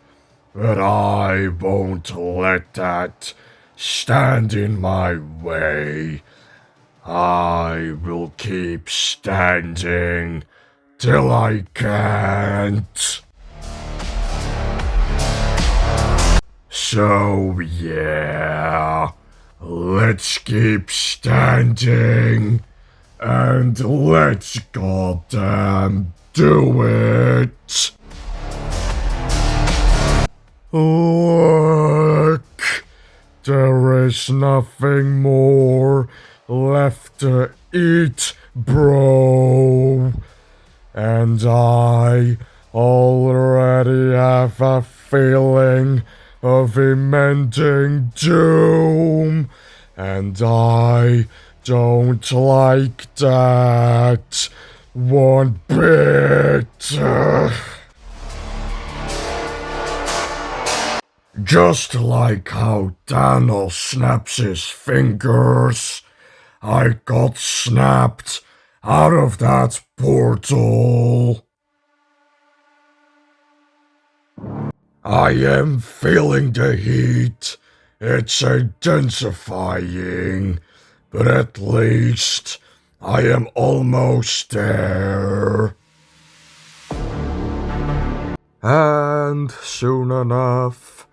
but I won't let that stand in my way. I will keep standing till I can't. So yeah, let's keep standing and let's goddamn do it. Look, there is nothing more left to eat, bro. And I already have a feeling of impending doom. And I don't like that one bit. Just like how Thanos snaps his fingers, I got snapped out of that portal. I am feeling the heat. It's intensifying, but at least I am almost there. And soon enough,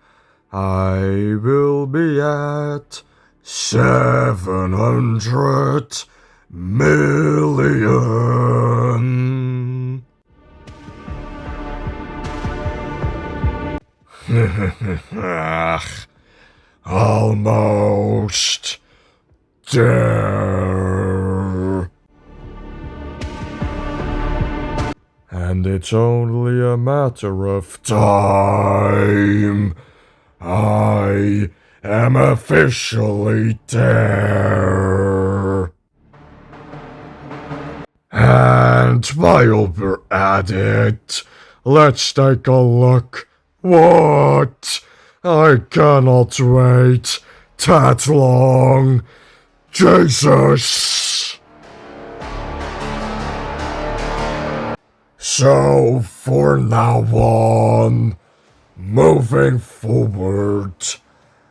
I will be at 700 million. Almost there. And it's only a matter of time. I am officially there. And while we're at it, let's take a look. What? I cannot wait that long. Jesus! So, for now on, moving forward,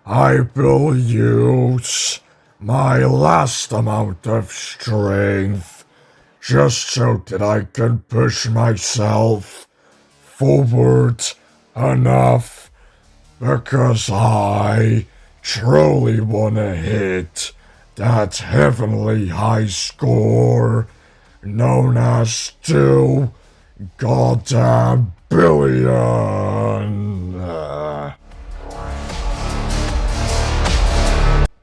I will use my last amount of strength just so that I can push myself forward enough, because I truly wanna hit that heavenly high score known as 2 goddamn billion.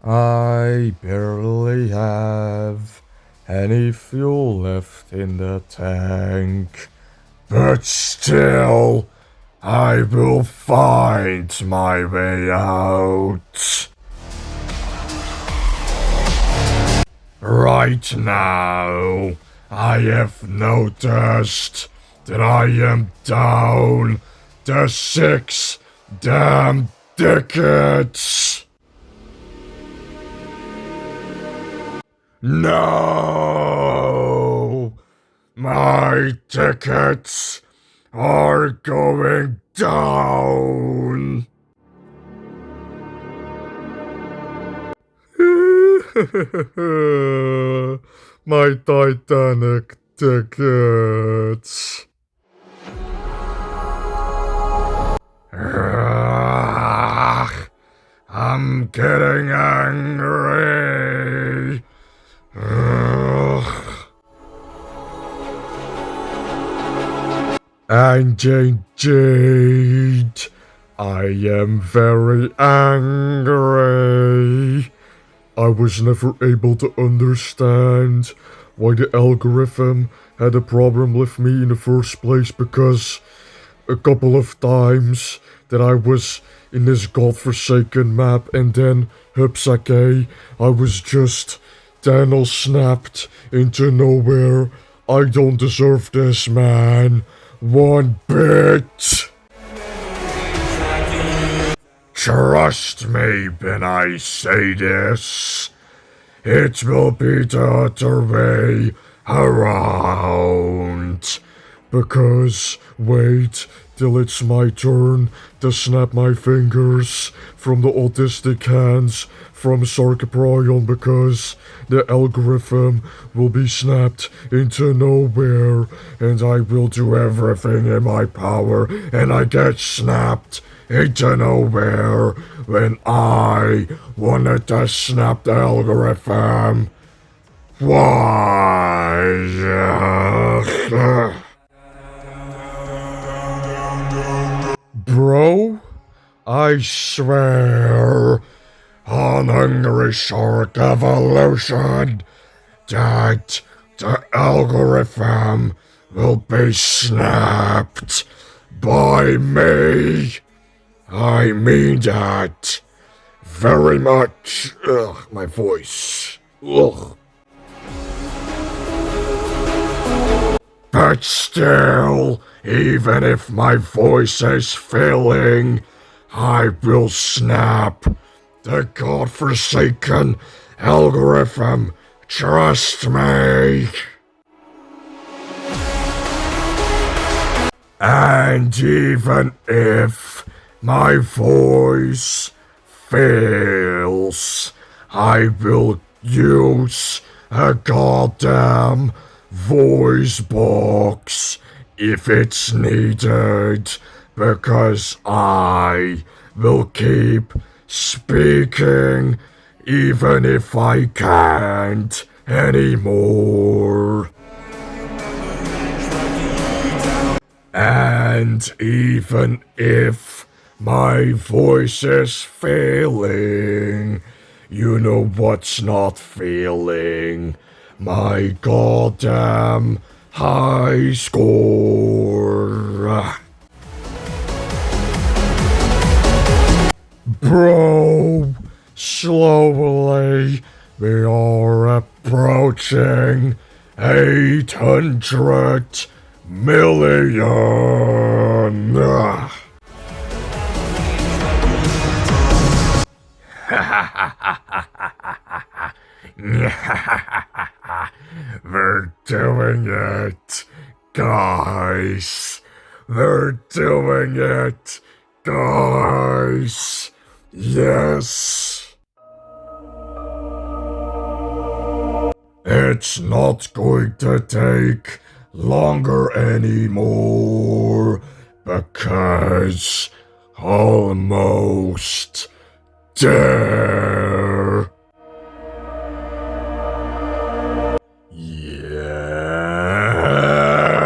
I barely have any fuel left in the tank. But still, I will find my way out. Right now, I have noticed that I am down to 6 damn tickets. No! My tickets are going down. My Titanic tickets. I'm getting angry. And indeed, I am very angry. I was never able to understand why the algorithm had a problem with me in the first place, because a couple of times that I was in this godforsaken map and then Hupsake, I was just Daniel snapped into nowhere. I don't deserve this, man. One bit. Trust me when I say this. It will be the other way around. Because, wait till it's my turn to snap my fingers from the autistic hands from Sarkopryon, because the algorithm will be snapped into nowhere and I will do everything in my power and I get snapped into nowhere when I wanted to snap the algorithm. Why? Bro, I swear on Hungry Shark Evolution that the algorithm will be snapped by me. I mean that very much. Ugh, my voice. Ugh. But still, even if my voice is failing, I will snap the godforsaken algorithm. Trust me. And even if my voice fails, I will use a goddamn voice box if it's needed, because I will keep speaking even if I can't anymore. And even if my voice is failing, you know what's not failing? My goddamn high score. Bro, slowly we are approaching 800 million. We're doing it, guys. We're doing it, guys. Yes. It's not going to take longer anymore, because almost there.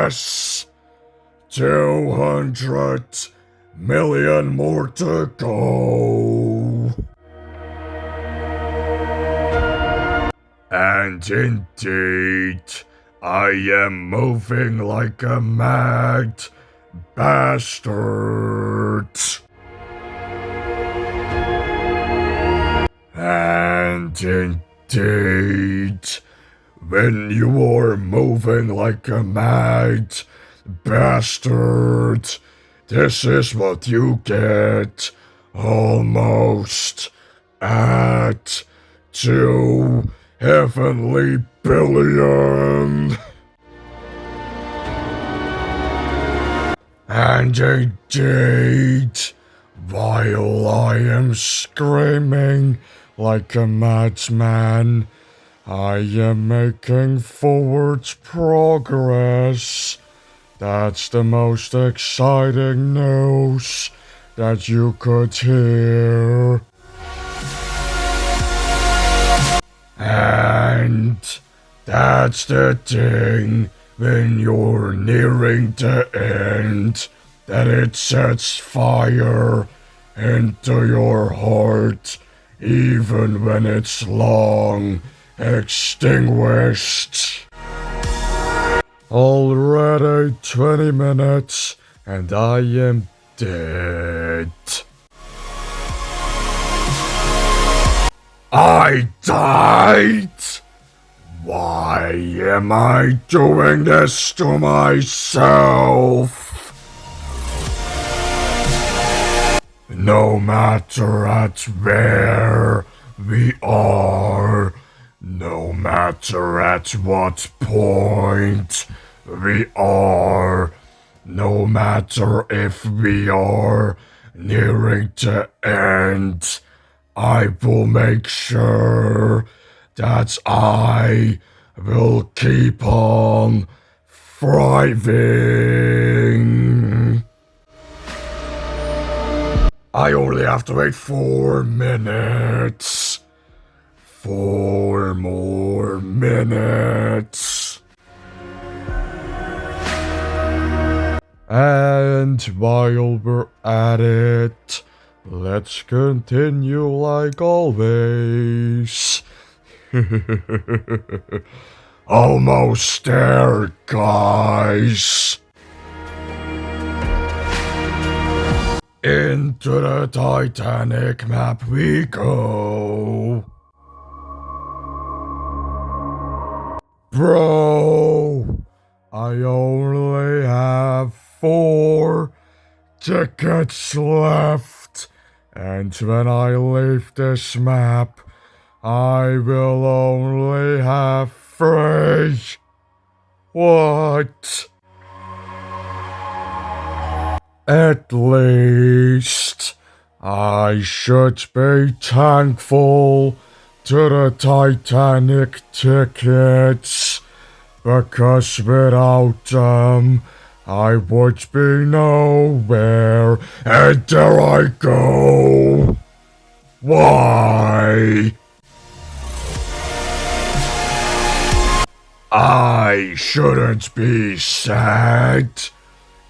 Yes! 200 million more to go. And And indeed, I am moving like a mad bastard. And indeed, when you are moving like a mad bastard, this is what you get. Almost at 2 heavenly billion. And indeed, while I am screaming like a madman, I am making forward progress. That's the most exciting news that you could hear. And that's the thing when you're nearing the end, that it sets fire into your heart, even when it's long extinguished. Already 20 minutes, and I am dead. I died? Why am I doing this to myself? No matter at where we are, no matter at what point we are, no matter if we are nearing the end, I will make sure that I will keep on thriving. I only have to wait 4 minutes. 4 more minutes. And while we're at it, let's continue like always. Almost there, guys. Into the Titanic map we go. Bro, I only have 4 tickets left, and when I leave this map, I will only have 3. What? At least I should be thankful to the Titanic tickets, because without them I would be nowhere, and there I go. Why? I shouldn't be sad,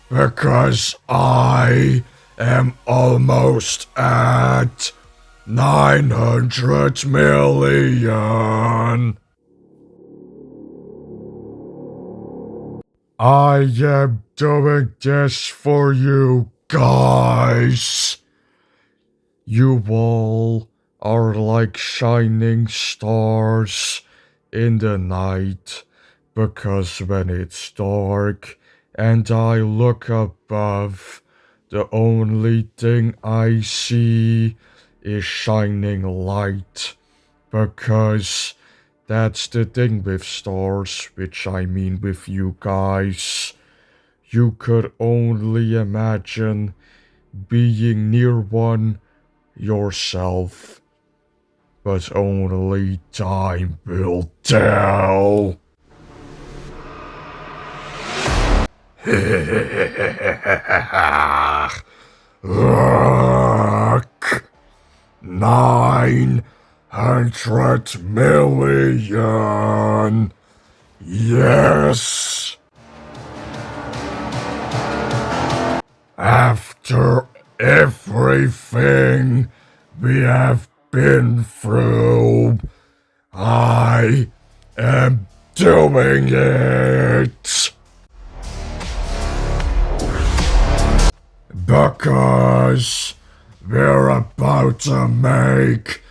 because I am almost at 900 million. I am doing this for you guys. You all are like shining stars in the night, because when it's dark and I look above, the only thing I see is shining light, because that's the thing with stars, which I mean with you guys. You could only imagine being near one yourself, but only time will tell. 900 million. Yes. After everything we have been through, I doing it. Because we're about to make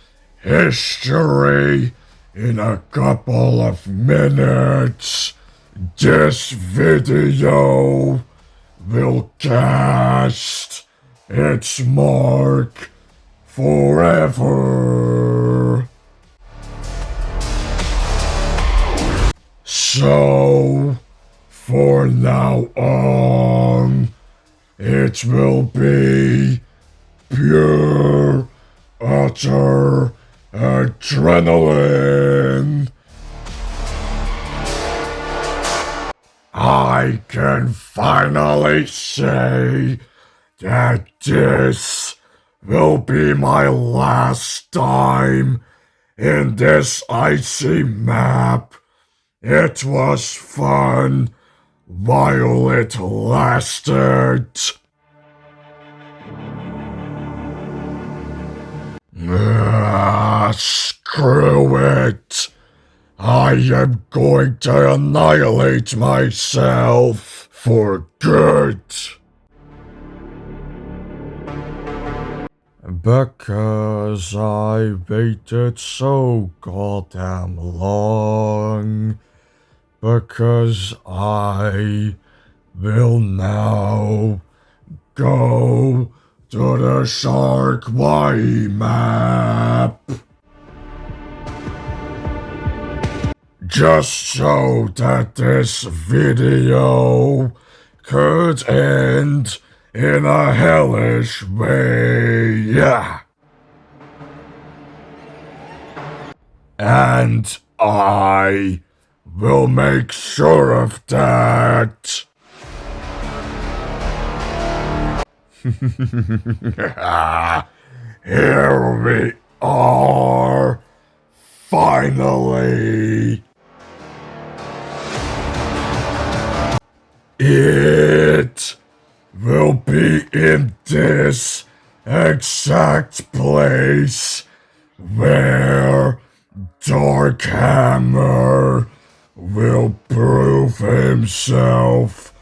history in a couple of minutes. This video will cast its mark forever. So, for now on, it will be pure, utter adrenaline. I can finally say that this will be my last time in this icy map. It was fun while it lasted. Screw it. I am going to annihilate myself for good. Because I waited so goddamn long. Because I will now go to the Shark Y map. Just so that this video could end in a hellish way. And I will make sure of that. Here we are, finally. It will be in this exact place where Darkhammer will prove himself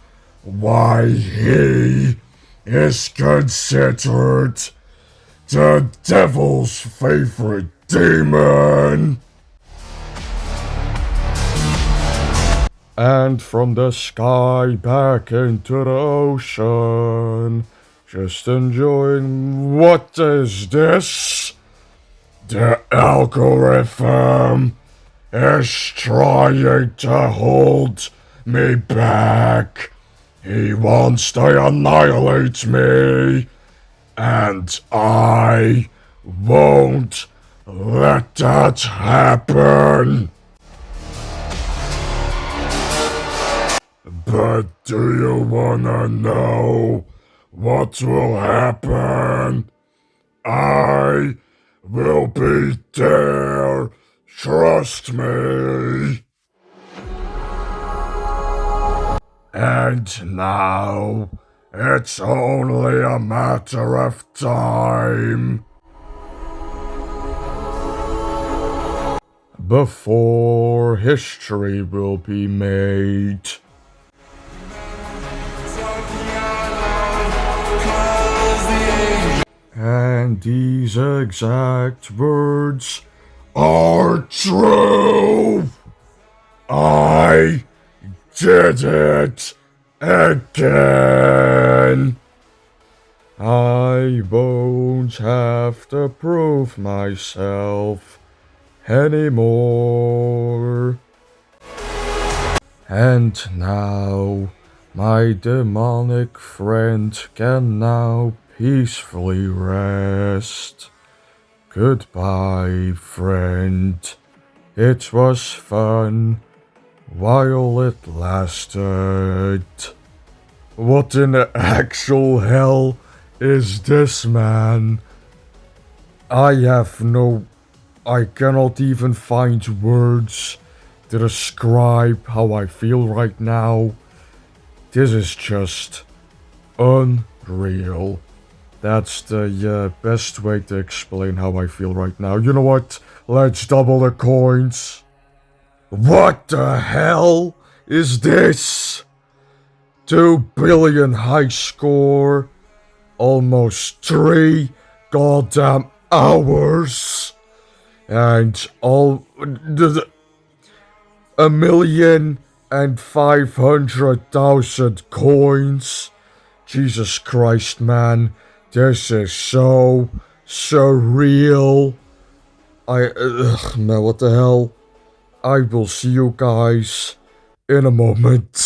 why he is considered the devil's favorite demon. And from the sky back into the ocean, just enjoying. What is this? The algorithm is trying to hold me back. He wants to annihilate me, and I won't let that happen. But do you wanna know what will happen? I will be there, trust me. And now, it's only a matter of time before history will be made. And these exact words are true. I did it again. I won't have to prove myself anymore. And now, my demonic friend can now peacefully rest. Goodbye, friend. It was fun while it lasted. What in the actual hell is this, man? I cannot even find words to describe how I feel right now. This is just unreal. That's the best way to explain how I feel right now. You know what? Let's double the coins. What the hell is this? 2 billion high score, almost 3 goddamn hours, and all the 1,500,000 coins. Jesus Christ, man, this is so surreal. Man, what the hell? I will see you guys in a moment.